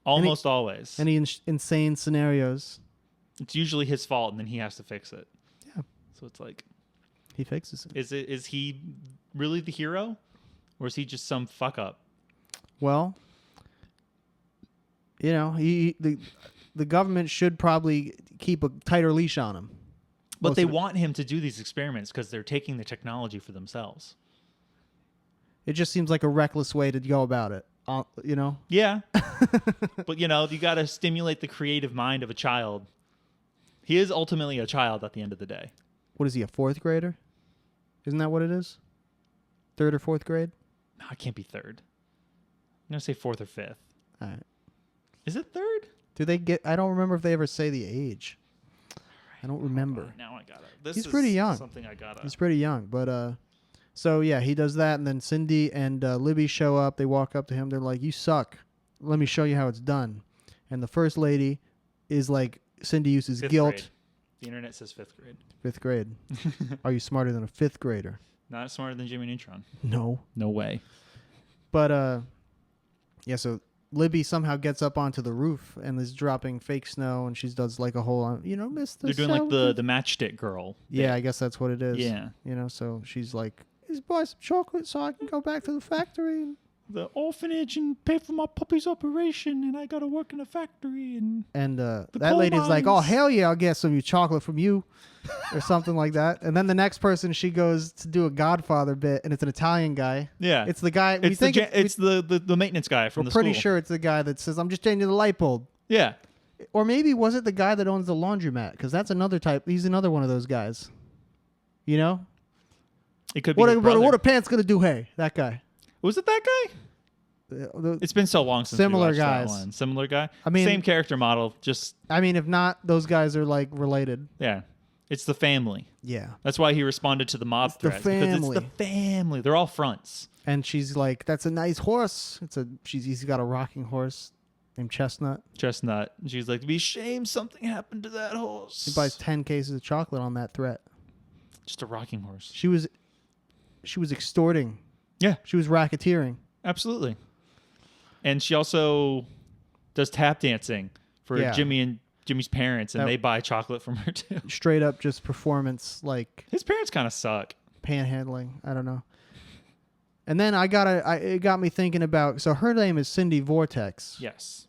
Almost always. Any insane scenarios. It's usually his fault, and then he has to fix it. Yeah. So it's like... He fixes it. Is he really the hero? Or is he just some fuck-up? Well, the government should probably keep a tighter leash on him. But they want him to do these experiments because they're taking the technology for themselves. It just seems like a reckless way to go about it. Yeah. But, you got to stimulate the creative mind of a child. He is ultimately a child at the end of the day. What is he, a 4th grader? Isn't that what it is? 3rd or 4th grade? No, it can't be 3rd. I'm going to say 4th or 5th. All right. Is it 3rd? Do they get... I don't remember if they ever say the age. I don't remember. Now I got it. He's pretty young. Something I got. He's pretty young, but so yeah, he does that, and then Cindy and Libby show up. They walk up to him. They're like, "You suck. Let me show you how it's done." And the first lady is like, Cindy uses 5th guilt. grade. The internet says 5th grade. 5th grade. Are you smarter than a 5th grader? Not smarter than Jimmy Neutron. No. No way. But yeah. So Libby somehow gets up onto the roof and is dropping fake snow, and she does like a whole, Mr. They're doing like the matchstick girl. Yeah, I guess that's what it is. Yeah. So she's like, "Let's buy some chocolate so I can go back to the factory and the orphanage and pay for my puppy's operation, and I gotta work in a factory." And that lady's like, "Oh hell yeah, I'll get some chocolate from you," or something like that. And then the next person, she goes to do a Godfather bit, and it's an Italian guy. Yeah, it's the guy. It's the maintenance guy from the school. We're pretty sure it's the guy that says, "I'm just changing the light bulb." Yeah, or maybe was it the guy that owns the laundromat? Because that's another type. He's another one of those guys. It could be. What are pants gonna do? Hey, that guy. Was it that guy? It's been so long since similar we watched guys. That one. Similar guy. I mean, same character model. Just. If not, those guys are like related. Yeah, it's the family. Yeah, that's why he responded to the mob threats. Because it's the family. They're all fronts. And she's like, "That's a nice horse." He's got a rocking horse named Chestnut. Chestnut. And she's like, "Be shame something happened to that horse." He buys 10 cases of chocolate on that threat. Just a rocking horse. She was extorting. Yeah. She was racketeering. Absolutely. And she also does tap dancing for Jimmy and Jimmy's parents, and they buy chocolate from her too. Straight up just performance, like his parents kind of suck. Panhandling. I don't know. And then it got me thinking about, so her name is Cindy Vortex. Yes.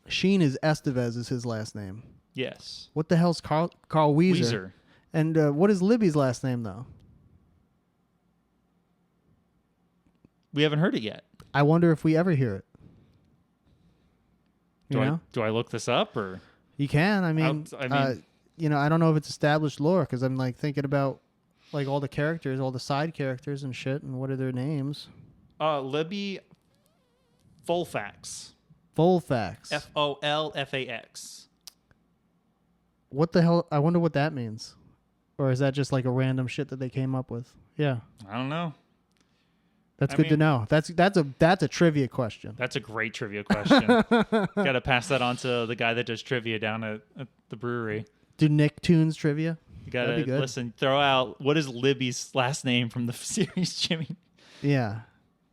Sheen is Estevez is his last name. Yes. What the hell's Carl Weezer? Weezer. And what is Libby's last name, though? We haven't heard it yet. I wonder if we ever hear it. Do I look this up or? You can. I mean, I don't know if it's established lore because I'm like thinking about like all the characters, all the side characters and shit, and what are their names? Libby Folfax. Folfax. Folfax. What the hell? I wonder what that means. Or is that just like a random shit that they came up with? Yeah. I don't know. That's good to know. That's a trivia question. That's a great trivia question. Got to pass that on to the guy that does trivia down at the brewery. Do Nicktoons trivia? You got to listen. Throw out what is Libby's last name from the series, Jimmy. Yeah.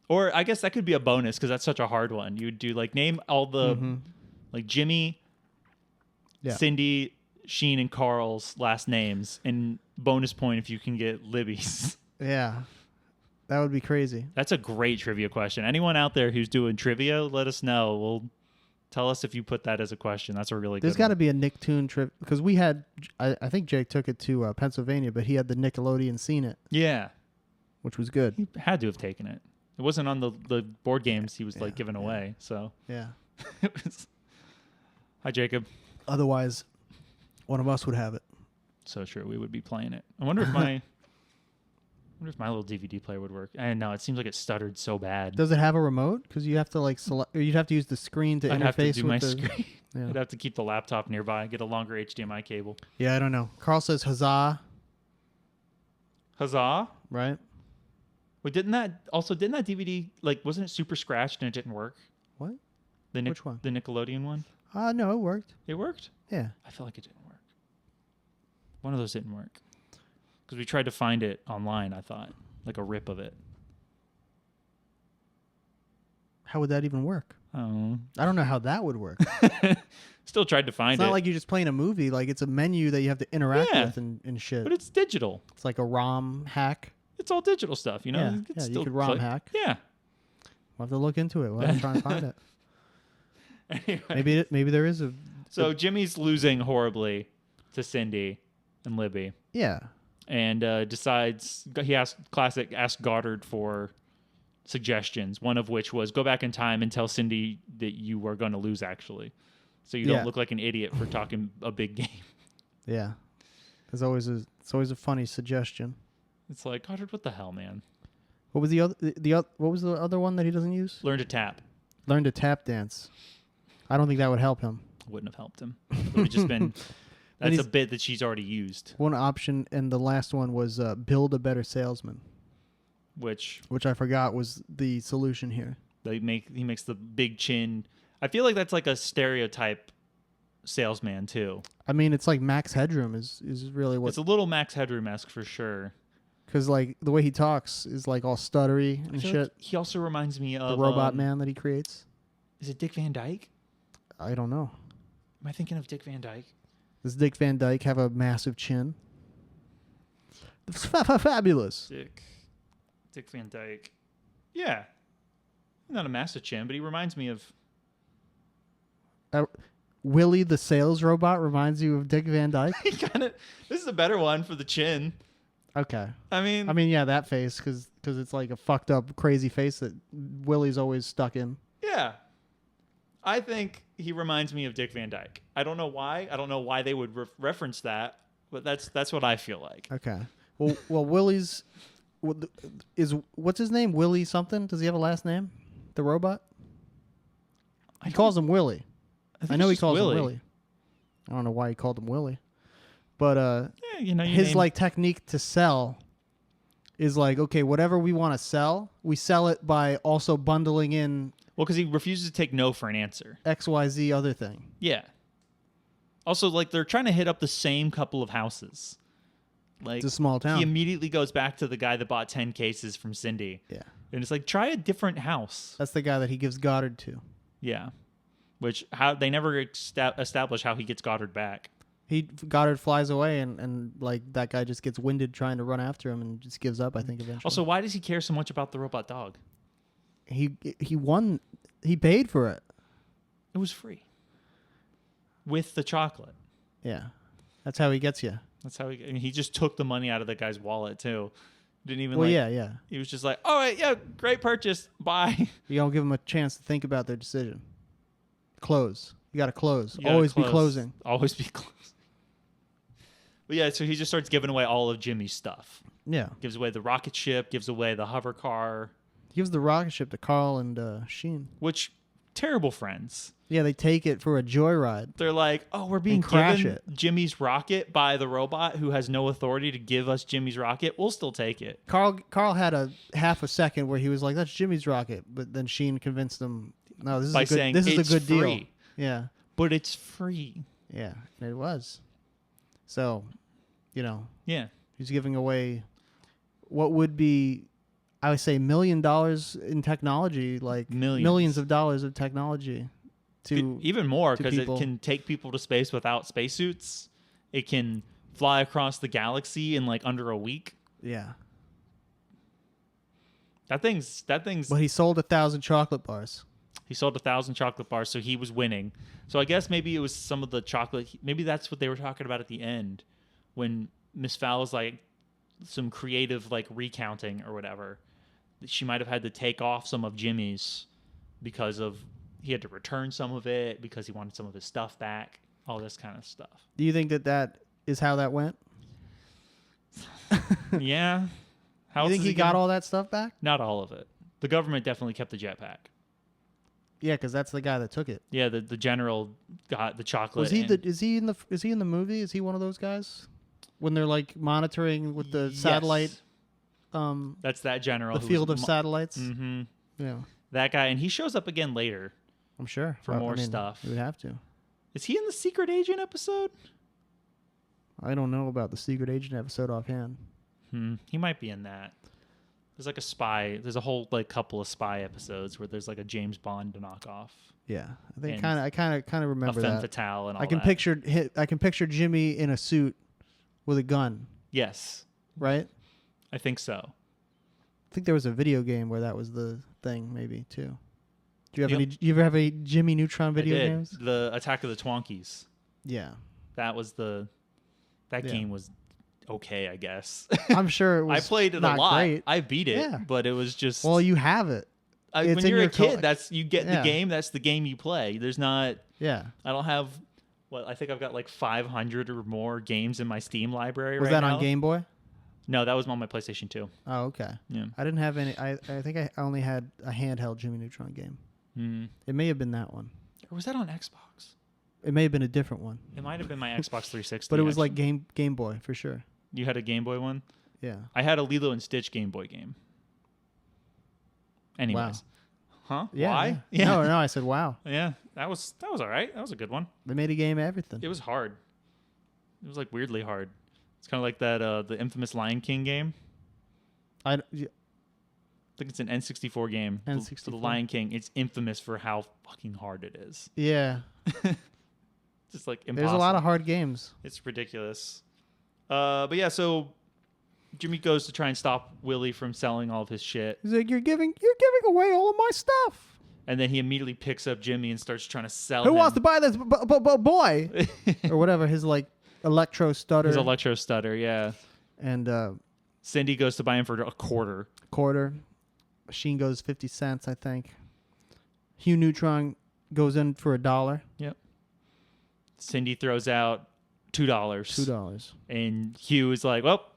Or I guess that could be a bonus because that's such a hard one. You would do like name all the like Jimmy, Cindy, Sheen, and Carl's last names, and bonus point if you can get Libby's. Yeah. That would be crazy. That's a great trivia question. Anyone out there who's doing trivia, let us know. We'll tell us if you put that as a question. That's a really good one. There's got to be a Nicktoon trivia because we had. I think Jake took it to Pennsylvania, but he had the Nickelodeon Seen It. Yeah, which was good. He had to have taken it. It wasn't on the board games he was like giving away. So yeah, it was. Hi, Jacob. Otherwise, one of us would have it. So true. We would be playing it. I wonder if my little DVD player would work. I know it seems like it stuttered so bad. Does it have a remote? Because you have to like select, or you'd have to use the screen to interface have to do with my the screen. Yeah. I'd have to keep the laptop nearby. Get a longer HDMI cable. Yeah, I don't know. Carl says huzzah. Huzzah! Right. Wait, didn't that DVD wasn't it super scratched and it didn't work? What? Which one? The Nickelodeon one. No, it worked. It worked. Yeah. I feel like it didn't work. One of those didn't work. Because we tried to find it online, I thought. Like a rip of it. How would that even work? Oh. I don't know how that would work. Still tried to find it. It's not like you're just playing a movie. Like it's a menu that you have to interact with and shit. But it's digital. It's like a ROM hack. It's all digital stuff, you know? Yeah, you could ROM hack. Yeah. We'll have to look into it. We'll have to try and find it. Anyway. Maybe there is a... So Jimmy's losing horribly to Cindy and Libby. Yeah. And decides he asked Goddard for suggestions. One of which was go back in time and tell Cindy that you are going to lose actually, so you don't look like an idiot for talking a big game. Yeah, it's always a funny suggestion. It's like Goddard, what the hell, man? What was what was the other one that he doesn't use? Learn to tap. Learn to tap dance. I don't think that would help him. Wouldn't have helped him. It would have just been. That's a bit that she's already used. One option, and the last one was build a better salesman, which I forgot was the solution here. He makes the big chin. I feel like that's like a stereotype Salesman too. I mean, it's like Max Headroom is really what. It's a little Max Headroom-esque for sure. Because like the way he talks is like all stuttery and shit. Like he also reminds me of the robot man that he creates. Is it Dick Van Dyke? I don't know. Am I thinking of Dick Van Dyke? Does Dick Van Dyke have a massive chin? Fabulous. Dick Van Dyke. Yeah. Not a massive chin, but he reminds me of... Willie the sales robot reminds you of Dick Van Dyke? This is a better one for the chin. Okay. I mean, yeah, that face, because it's like a fucked up, crazy face that Willie's always stuck in. Yeah. I think he reminds me of Dick Van Dyke. I don't know why. I don't know why they would reference that, but that's what I feel like. Okay. Well, Willie's... what's his name? Willie something? Does he have a last name? The robot? He calls him Willie. I know he calls him Willie. I don't know why he called him Willie. But his like technique to sell is like, okay, whatever we want to sell, we sell it by also bundling in. Well, because he refuses to take no for an answer. XYZ other thing. Yeah. Also, like they're trying to hit up the same couple of houses. Like it's a small town. He immediately goes back to the guy that bought 10 cases from Cindy. Yeah. And it's like, try a different house. That's the guy that he gives Goddard to. Yeah. Which how they never establish how he gets Goddard back. Goddard flies away and like that guy just gets winded trying to run after him and just gives up, I think, eventually. Also, why does he care so much about the robot dog? He won. He paid for it. It was free. With the chocolate. Yeah. That's how he gets you. That's how he just took the money out of the guy's wallet too. Didn't even yeah. He was just like, "Oh, right, yeah, great purchase. Bye." You don't give them a chance to think about their decision. Close. You got to close. Always be closing. Always be closing. But yeah, so he just starts giving away all of Jimmy's stuff. Yeah. Gives away the rocket ship, gives away the hover car. Gives the rocket ship to Carl and Sheen. Which, terrible friends. Yeah, they take it for a joyride. They're like, oh, we're being given Jimmy's rocket by the robot who has no authority to give us Jimmy's rocket. We'll still take it. Carl had a half a second where he was like, that's Jimmy's rocket. But then Sheen convinced him, no, this is a good deal. Yeah. But it's free. Yeah, it was. So, yeah, he's giving away what would be, I would say, $1 million in technology, like millions of dollars of technology. Even more, because it can take people to space without spacesuits. It can fly across the galaxy in like under a week. Yeah. That thing's. But he sold 1,000 chocolate bars. He sold 1,000 chocolate bars, so he was winning. So I guess maybe it was some of the chocolate. Maybe that's what they were talking about at the end, when Miss Fowl was like some creative like recounting or whatever. She might have had to take off some of Jimmy's because of he had to return some of it because he wanted some of his stuff back. All this kind of stuff. Do you think that is how that went? Yeah. How you think he got all that stuff back? Not all of it. The government definitely kept the jetpack. Yeah, because that's the guy that took it. Yeah, the general got the chocolate. Is he in the movie? Is he one of those guys? When they're like monitoring with the satellite. That's that general. The field of satellites. Mm-hmm. Yeah. That guy, and he shows up again later. I'm sure for more stuff. You would have to. Is he in the Secret Agent episode? I don't know about the Secret Agent episode offhand. He might be in that. There's like a spy. There's a whole like couple of spy episodes where there's like a James Bond knockoff. Yeah, I think I kind of remember a that. Femme Fatale and all I can picture Jimmy in a suit with a gun. Yes. Right. I think so. I think there was a video game where that was the thing, maybe too. Do you have you ever have any Jimmy Neutron video games? The Attack of the Twonkies. Yeah. That was game was okay, I guess. I'm sure it was. I played it a lot. Great. I beat it, but it was just. Well, you have it. When you're a kid, you get the game. That's the game you play. There's not. Yeah. I don't have. I think I've got like 500 or more games in my Steam library. Was that on Game Boy? No, that was on my PlayStation 2. Oh, okay. Yeah. I didn't have any. I think I only had a handheld Jimmy Neutron game. It may have been that one. Or was that on Xbox? It may have been a different one. It might have been my Xbox 360. But it was like Game Boy for sure. You had a Game Boy one? Yeah. I had a Lilo and Stitch Game Boy game. Anyways. Huh? Yeah. Why? Yeah. No, I said wow. Yeah, that was all right. That was a good one. They made a game of everything. It was hard. It was like weirdly hard. It's kind of like that the infamous Lion King game. I think it's an N64 game. N64. The Lion King. It's infamous for how fucking hard it is. Yeah. Just like impossible. There's a lot of hard games. It's ridiculous. But yeah, so Jimmy goes to try and stop Willie from selling all of his shit. He's like, you're giving away all of my stuff. And then he immediately picks up Jimmy and starts trying to sell Who him. wants to buy this boy? Or whatever, his like electro stutter. His electro stutter, yeah. And Cindy goes to buy him for a quarter. Machine goes 50 cents, I think. Hugh Neutron goes in for $1. Yep. Cindy throws out $2. $2. And Hugh is like, well,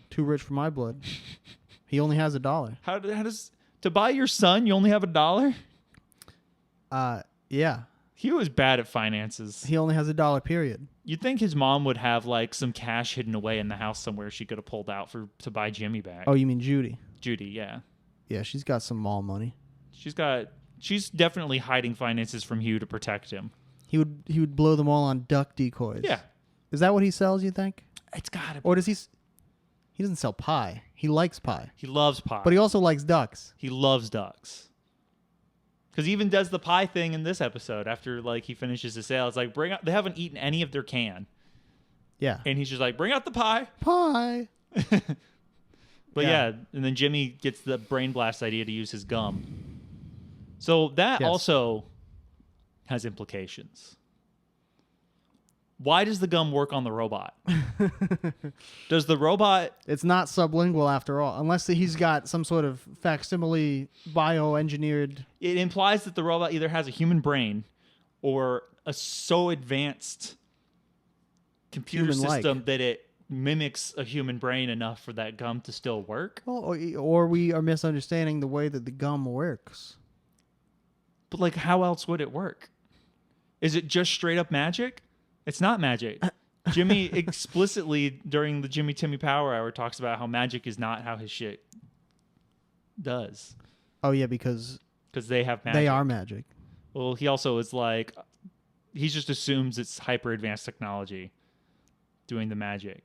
too rich for my blood. He only has $1. How does to buy your son you only have $1? Yeah. Hugh is bad at finances. He only has $1, period. You'd think his mom would have like some cash hidden away in the house somewhere she could have pulled out to buy Jimmy back. Oh, you mean Judy? Judy, yeah. Yeah, she's got some mall money. She's definitely hiding finances from Hugh to protect him. He would blow them all on duck decoys. Yeah. Is that what he sells, you think? It's gotta be. Or does he doesn't sell pie. He likes pie. He loves pie. But he also likes ducks. He loves ducks. Because he even does the pie thing in this episode after like he finishes his sale. It's like they haven't eaten any of their can. Yeah. And he's just like, bring out the pie. Pie. But yeah, and then Jimmy gets the brain blast idea to use his gum. So that also has implications. Why does the gum work on the robot? Does the robot... It's not sublingual after all, unless he's got some sort of facsimile bioengineered... It implies that the robot either has a human brain or a so advanced computer system that it mimics a human brain enough for that gum to still work. Well, or we are misunderstanding the way that the gum works. But like, how else would it work? Is it just straight up magic? It's not magic. Jimmy explicitly during the Jimmy Timmy Power Hour talks about how magic is not how his shit does. Oh yeah, because they have magic. They are magic. Well, he also is like, he just assumes it's hyper advanced technology doing the magic.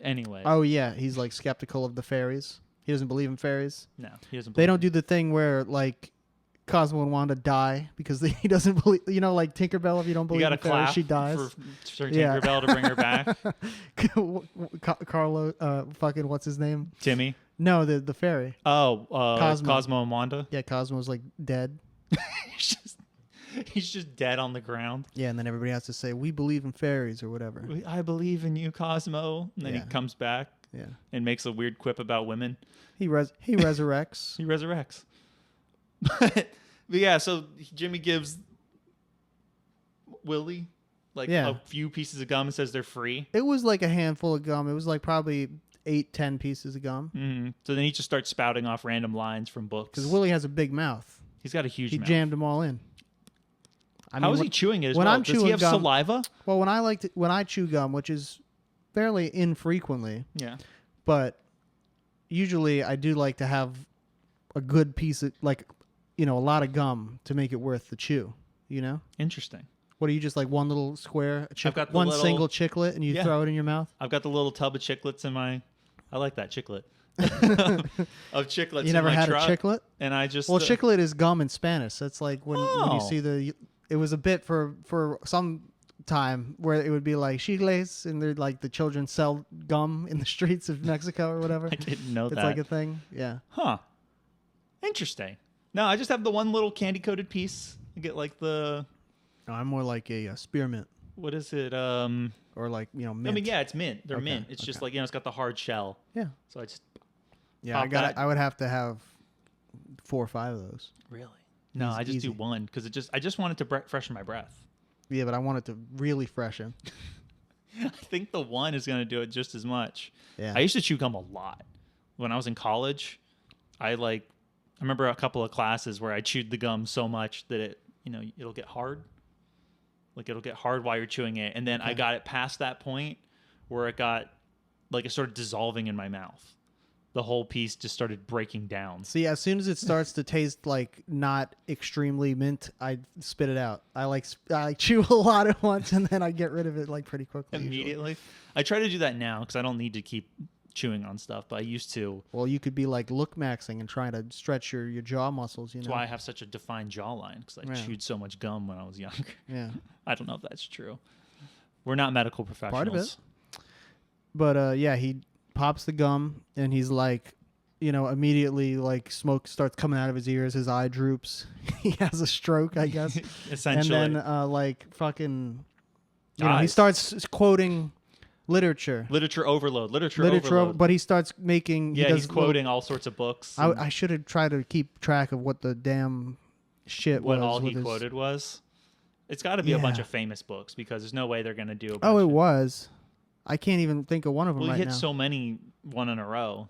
Anyway. Oh yeah, he's like skeptical of the fairies. He doesn't believe in fairies. No, he doesn't. They don't do the thing where like Cosmo and Wanda die because he doesn't believe. You know, like Tinkerbell. If you don't believe in fairies, she dies. For Tinkerbell to bring her back. Carlo, fucking what's his name? Timmy. No, the fairy. Oh, Cosmo and Wanda. Yeah, Cosmo's like dead. He's just dead on the ground. Yeah, and then everybody has to say, "We believe in fairies" or whatever. I believe in you, Cosmo. And then he comes back. Yeah. And makes a weird quip about women. He resurrects. He resurrects. But yeah, so Jimmy gives Willie like a few pieces of gum and says they're free. It was like a handful of gum. It was like probably 8-10 pieces of gum. Mm-hmm. So then he just starts spouting off random lines from books. Because Willie has a big mouth. He's got a huge mouth. He jammed them all in. How is he chewing it as well? Does he have saliva? Well, when I chew gum, which is fairly infrequently. Yeah. But usually I do like to have a good piece of, like, a lot of gum to make it worth the chew, Interesting. What are you, just like one little square, one single chiclet, and you throw it in your mouth? I've got the little tub of chiclets in my... I like that chiclet. Of chiclets. You never had a chiclet? And I just... Well, chiclet is gum in Spanish. That's like when you see it was a bit for some time where it would be like chicles, and they're like the children sell gum in the streets of Mexico or whatever. I didn't know that. It's like a thing. Yeah. Huh. Interesting. No, I just have the one little candy coated piece. I get like the... No, I'm more like a spearmint. What is it? Or like, mint. I mean, yeah, it's mint. They're mint. It's just like, it's got the hard shell. Yeah. So I just... Yeah, I would have to have 4 or 5 of those. Really? No, I just do one because I just want it to freshen my breath. Yeah, but I want it to really freshen. I think the one is going to do it just as much. Yeah. I used to chew gum a lot. When I was in college, I remember a couple of classes where I chewed the gum so much that it'll get hard. Like it'll get hard while you're chewing it. And then I got it past that point where it got like it started dissolving in my mouth. the whole piece just started breaking down. See, as soon as it starts to taste like not extremely mint, I spit it out. I chew a lot at once, and then I get rid of it like pretty quickly. Immediately. Usually. I try to do that now because I don't need to keep chewing on stuff, but I used to. Well, you could be like look maxing and trying to stretch your jaw muscles. That's why I have such a defined jawline, because I chewed so much gum when I was younger. Yeah. I don't know if that's true. We're not medical professionals. Part of it. But yeah, he pops the gum and he's like, immediately like smoke starts coming out of his ears. His eye droops. He has a stroke, I guess. Essentially. And then like fucking, he starts quoting literature. Literature overload. Literature overload. But he starts making. He's quoting all sorts of books. I should have tried to keep track of what the damn shit was. What all he quoted was. It's got to be a bunch of famous books because there's no way they're going to do a bunch. Oh, it was. I can't even think of one of them right now. Well, he hit so many one in a row,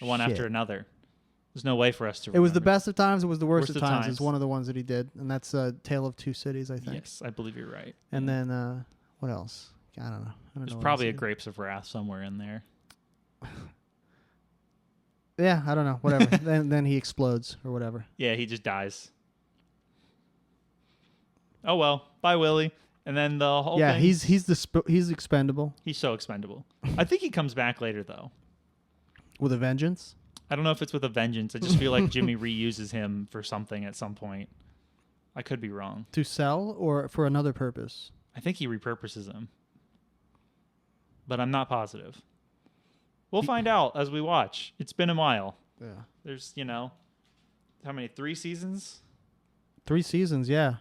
one after another. There's no way for us to remember. It was the best of times. It was the worst of times. It's one of the ones that he did. And that's Tale of Two Cities, I think. Yes, I believe you're right. And then what else? I don't know. There's probably a Grapes of Wrath somewhere in there. Yeah, I don't know. Whatever. then he explodes or whatever. Yeah, he just dies. Oh, well. Bye, Willie. And then the whole thing. He's expendable. He's so expendable. I think he comes back later, though. With a vengeance? I don't know if it's with a vengeance. I just feel like Jimmy reuses him for something at some point. I could be wrong. To sell or for another purpose? I think he repurposes him. But I'm not positive. We'll find out as we watch. It's been a while. Yeah. There's, how many? 3 seasons? 3 seasons, yeah.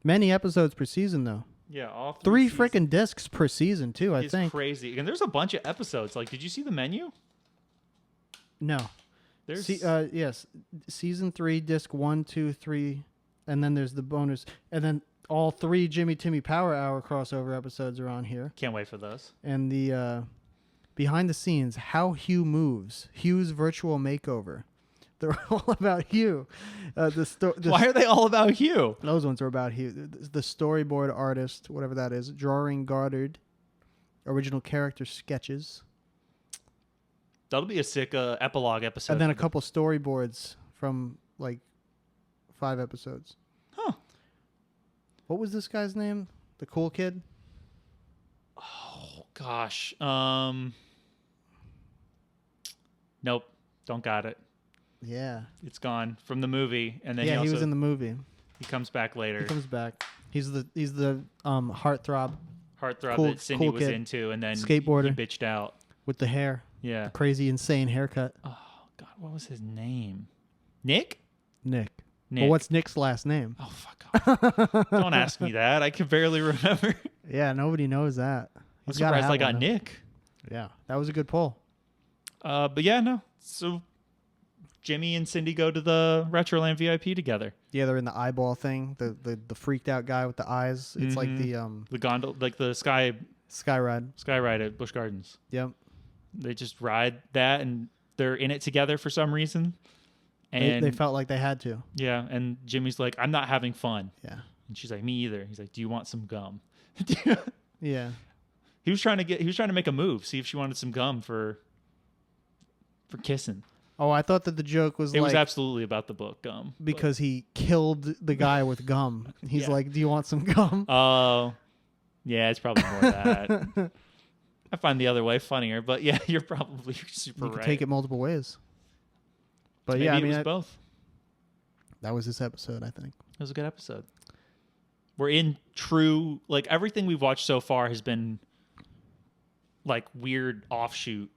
Many episodes per season, though. Yeah, all 3 freaking discs per season, too, I think. It's crazy. And there's a bunch of episodes. Like, did you see the menu? No. There's yes. Season 3, disc 1, 2, 3, and then there's the bonus. And then all 3 Jimmy Timmy Power Hour crossover episodes are on here. Can't wait for those. And the behind the scenes, How Hugh Moves, Hugh's Virtual Makeover. They're all about Hugh. Why are they all about Hugh? Those ones are about Hugh. The storyboard artist, whatever that is, Drawing Goddard, original character sketches. That'll be a sick epilogue episode. And then a couple storyboards from like 5 episodes. Huh. What was this guy's name? The cool kid? Oh, gosh. Nope. Don't got it. Yeah. It's gone from the movie. And then he was in the movie. He comes back later. He comes back. He's the heartthrob. Heartthrob cool, that Cindy cool was kid. into, and then Skateboarder. he bitched out. With the hair. Yeah. The crazy, insane haircut. Oh, God. What was his name? Nick? Nick. Well, what's Nick's last name? Oh, fuck off. Don't ask me that. I can barely remember. Yeah, nobody knows that. I'm surprised I got Nick. Yeah, that was a good poll. But yeah, no. So Jimmy and Cindy go to the Retroland VIP together. Yeah, they're in the eyeball thing. The freaked out guy with the eyes. It's like the gondola, like the sky ride at Busch Gardens. Yep. They just ride that, and they're in it together for some reason. And they felt like they had to. Yeah, and Jimmy's like, "I'm not having fun." Yeah. And she's like, "Me either." He's like, "Do you want some gum?" Yeah. He was trying to make a move, see if she wanted some gum for kissing. Oh, I thought that the joke was it was absolutely about the book Gum. Because he killed the guy with gum. He's like, "Do you want some gum?" Oh, yeah, it's probably more that. I find the other way funnier, but yeah, you're probably super right. You can take it multiple ways. But maybe yeah, it was both. That was this episode, I think. It was a good episode. We're in true, like everything we've watched so far has been like weird offshoot.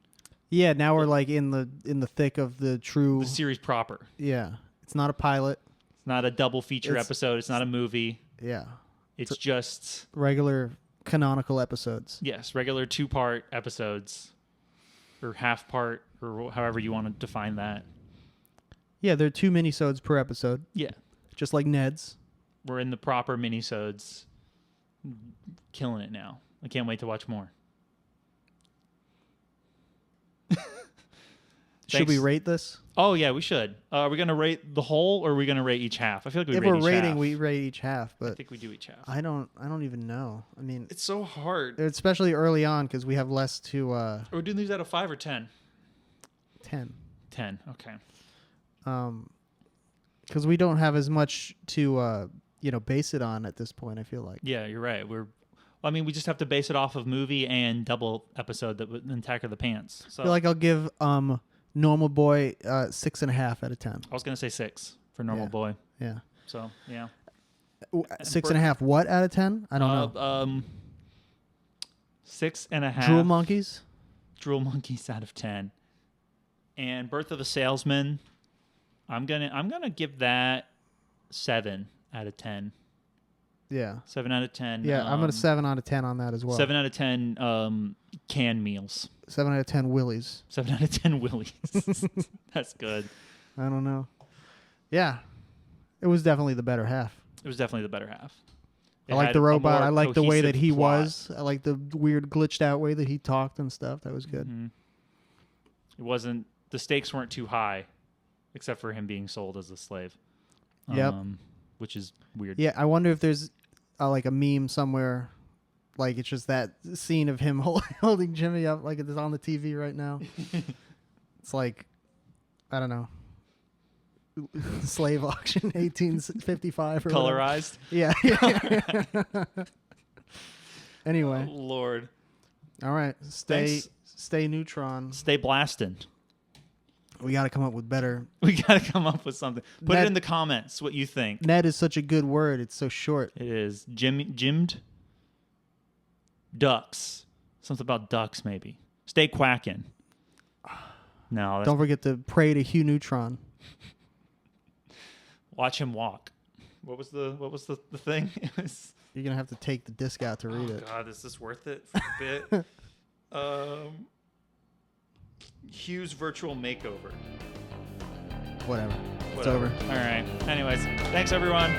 Yeah, now we're like in the thick of the series proper. Yeah, it's not a pilot. It's not a double feature episode. It's not a movie. Yeah, it's just regular canonical episodes. Yes, regular 2-part episodes, or half part, or however you want to define that. Yeah, there are 2 minisodes per episode. Yeah, just like Ned's. We're in the proper minisodes, killing it now. I can't wait to watch more. Should we rate this? Oh, yeah, we should. Are we going to rate the whole, or are we going to rate each half? I feel like we rate each half. If we're rating, we rate each half. But I think we do each half. I don't even know. I mean, it's so hard. Especially early on because we have less to... Are we doing these out of 5 or 10? 10. 10. Okay. Because we don't have as much to base it on at this point. I feel like. Yeah, you're right. We just have to base it off of movie and double episode that would Attack of the Pants. So I feel like I'll give Normal Boy 6.5 out of 10. I was gonna say 6 for Normal Boy. Yeah. So yeah. 6.5 what out of 10? I don't know. 6.5. Drool Monkeys. Drool Monkeys out of 10. And Birth of a Salesman, I'm gonna give that 7 out of 10. Yeah. 7 out of 10. Yeah, I'm gonna 7 out of 10 on that as well. 7 out of 10 canned meals. 7 out of 10 Willies. 7 out of 10 Willies. That's good. I don't know. Yeah. It was definitely the better half. It was definitely the better half. I like the robot. I like the way that he was. I like the weird glitched out way that he talked and stuff. That was good. Mm-hmm. It wasn't, the stakes weren't too high, except for him being sold as a slave. Yep. Which is weird. Yeah, I wonder if there's like a meme somewhere, like it's just that scene of him holding Jimmy up, like it's on the TV right now. It's like, I don't know, slave auction 1855 or Colorized. Whatever. Yeah. Anyway. Oh, Lord. All right. Stay Neutron. Stay blasting. We got to come up with better. We got to come up with something. Put Ned, it in the comments what you think. Ned is such a good word. It's so short. It is. Jimmed? Ducks. Something about ducks, maybe. Stay quacking. No. Don't forget to pray to Hugh Neutron. Watch him walk. What was the thing? You're gonna have to take the disc out to read it. God, is this worth it for a bit? Hugh's virtual makeover. Whatever. It's over. All right. Anyways, thanks everyone.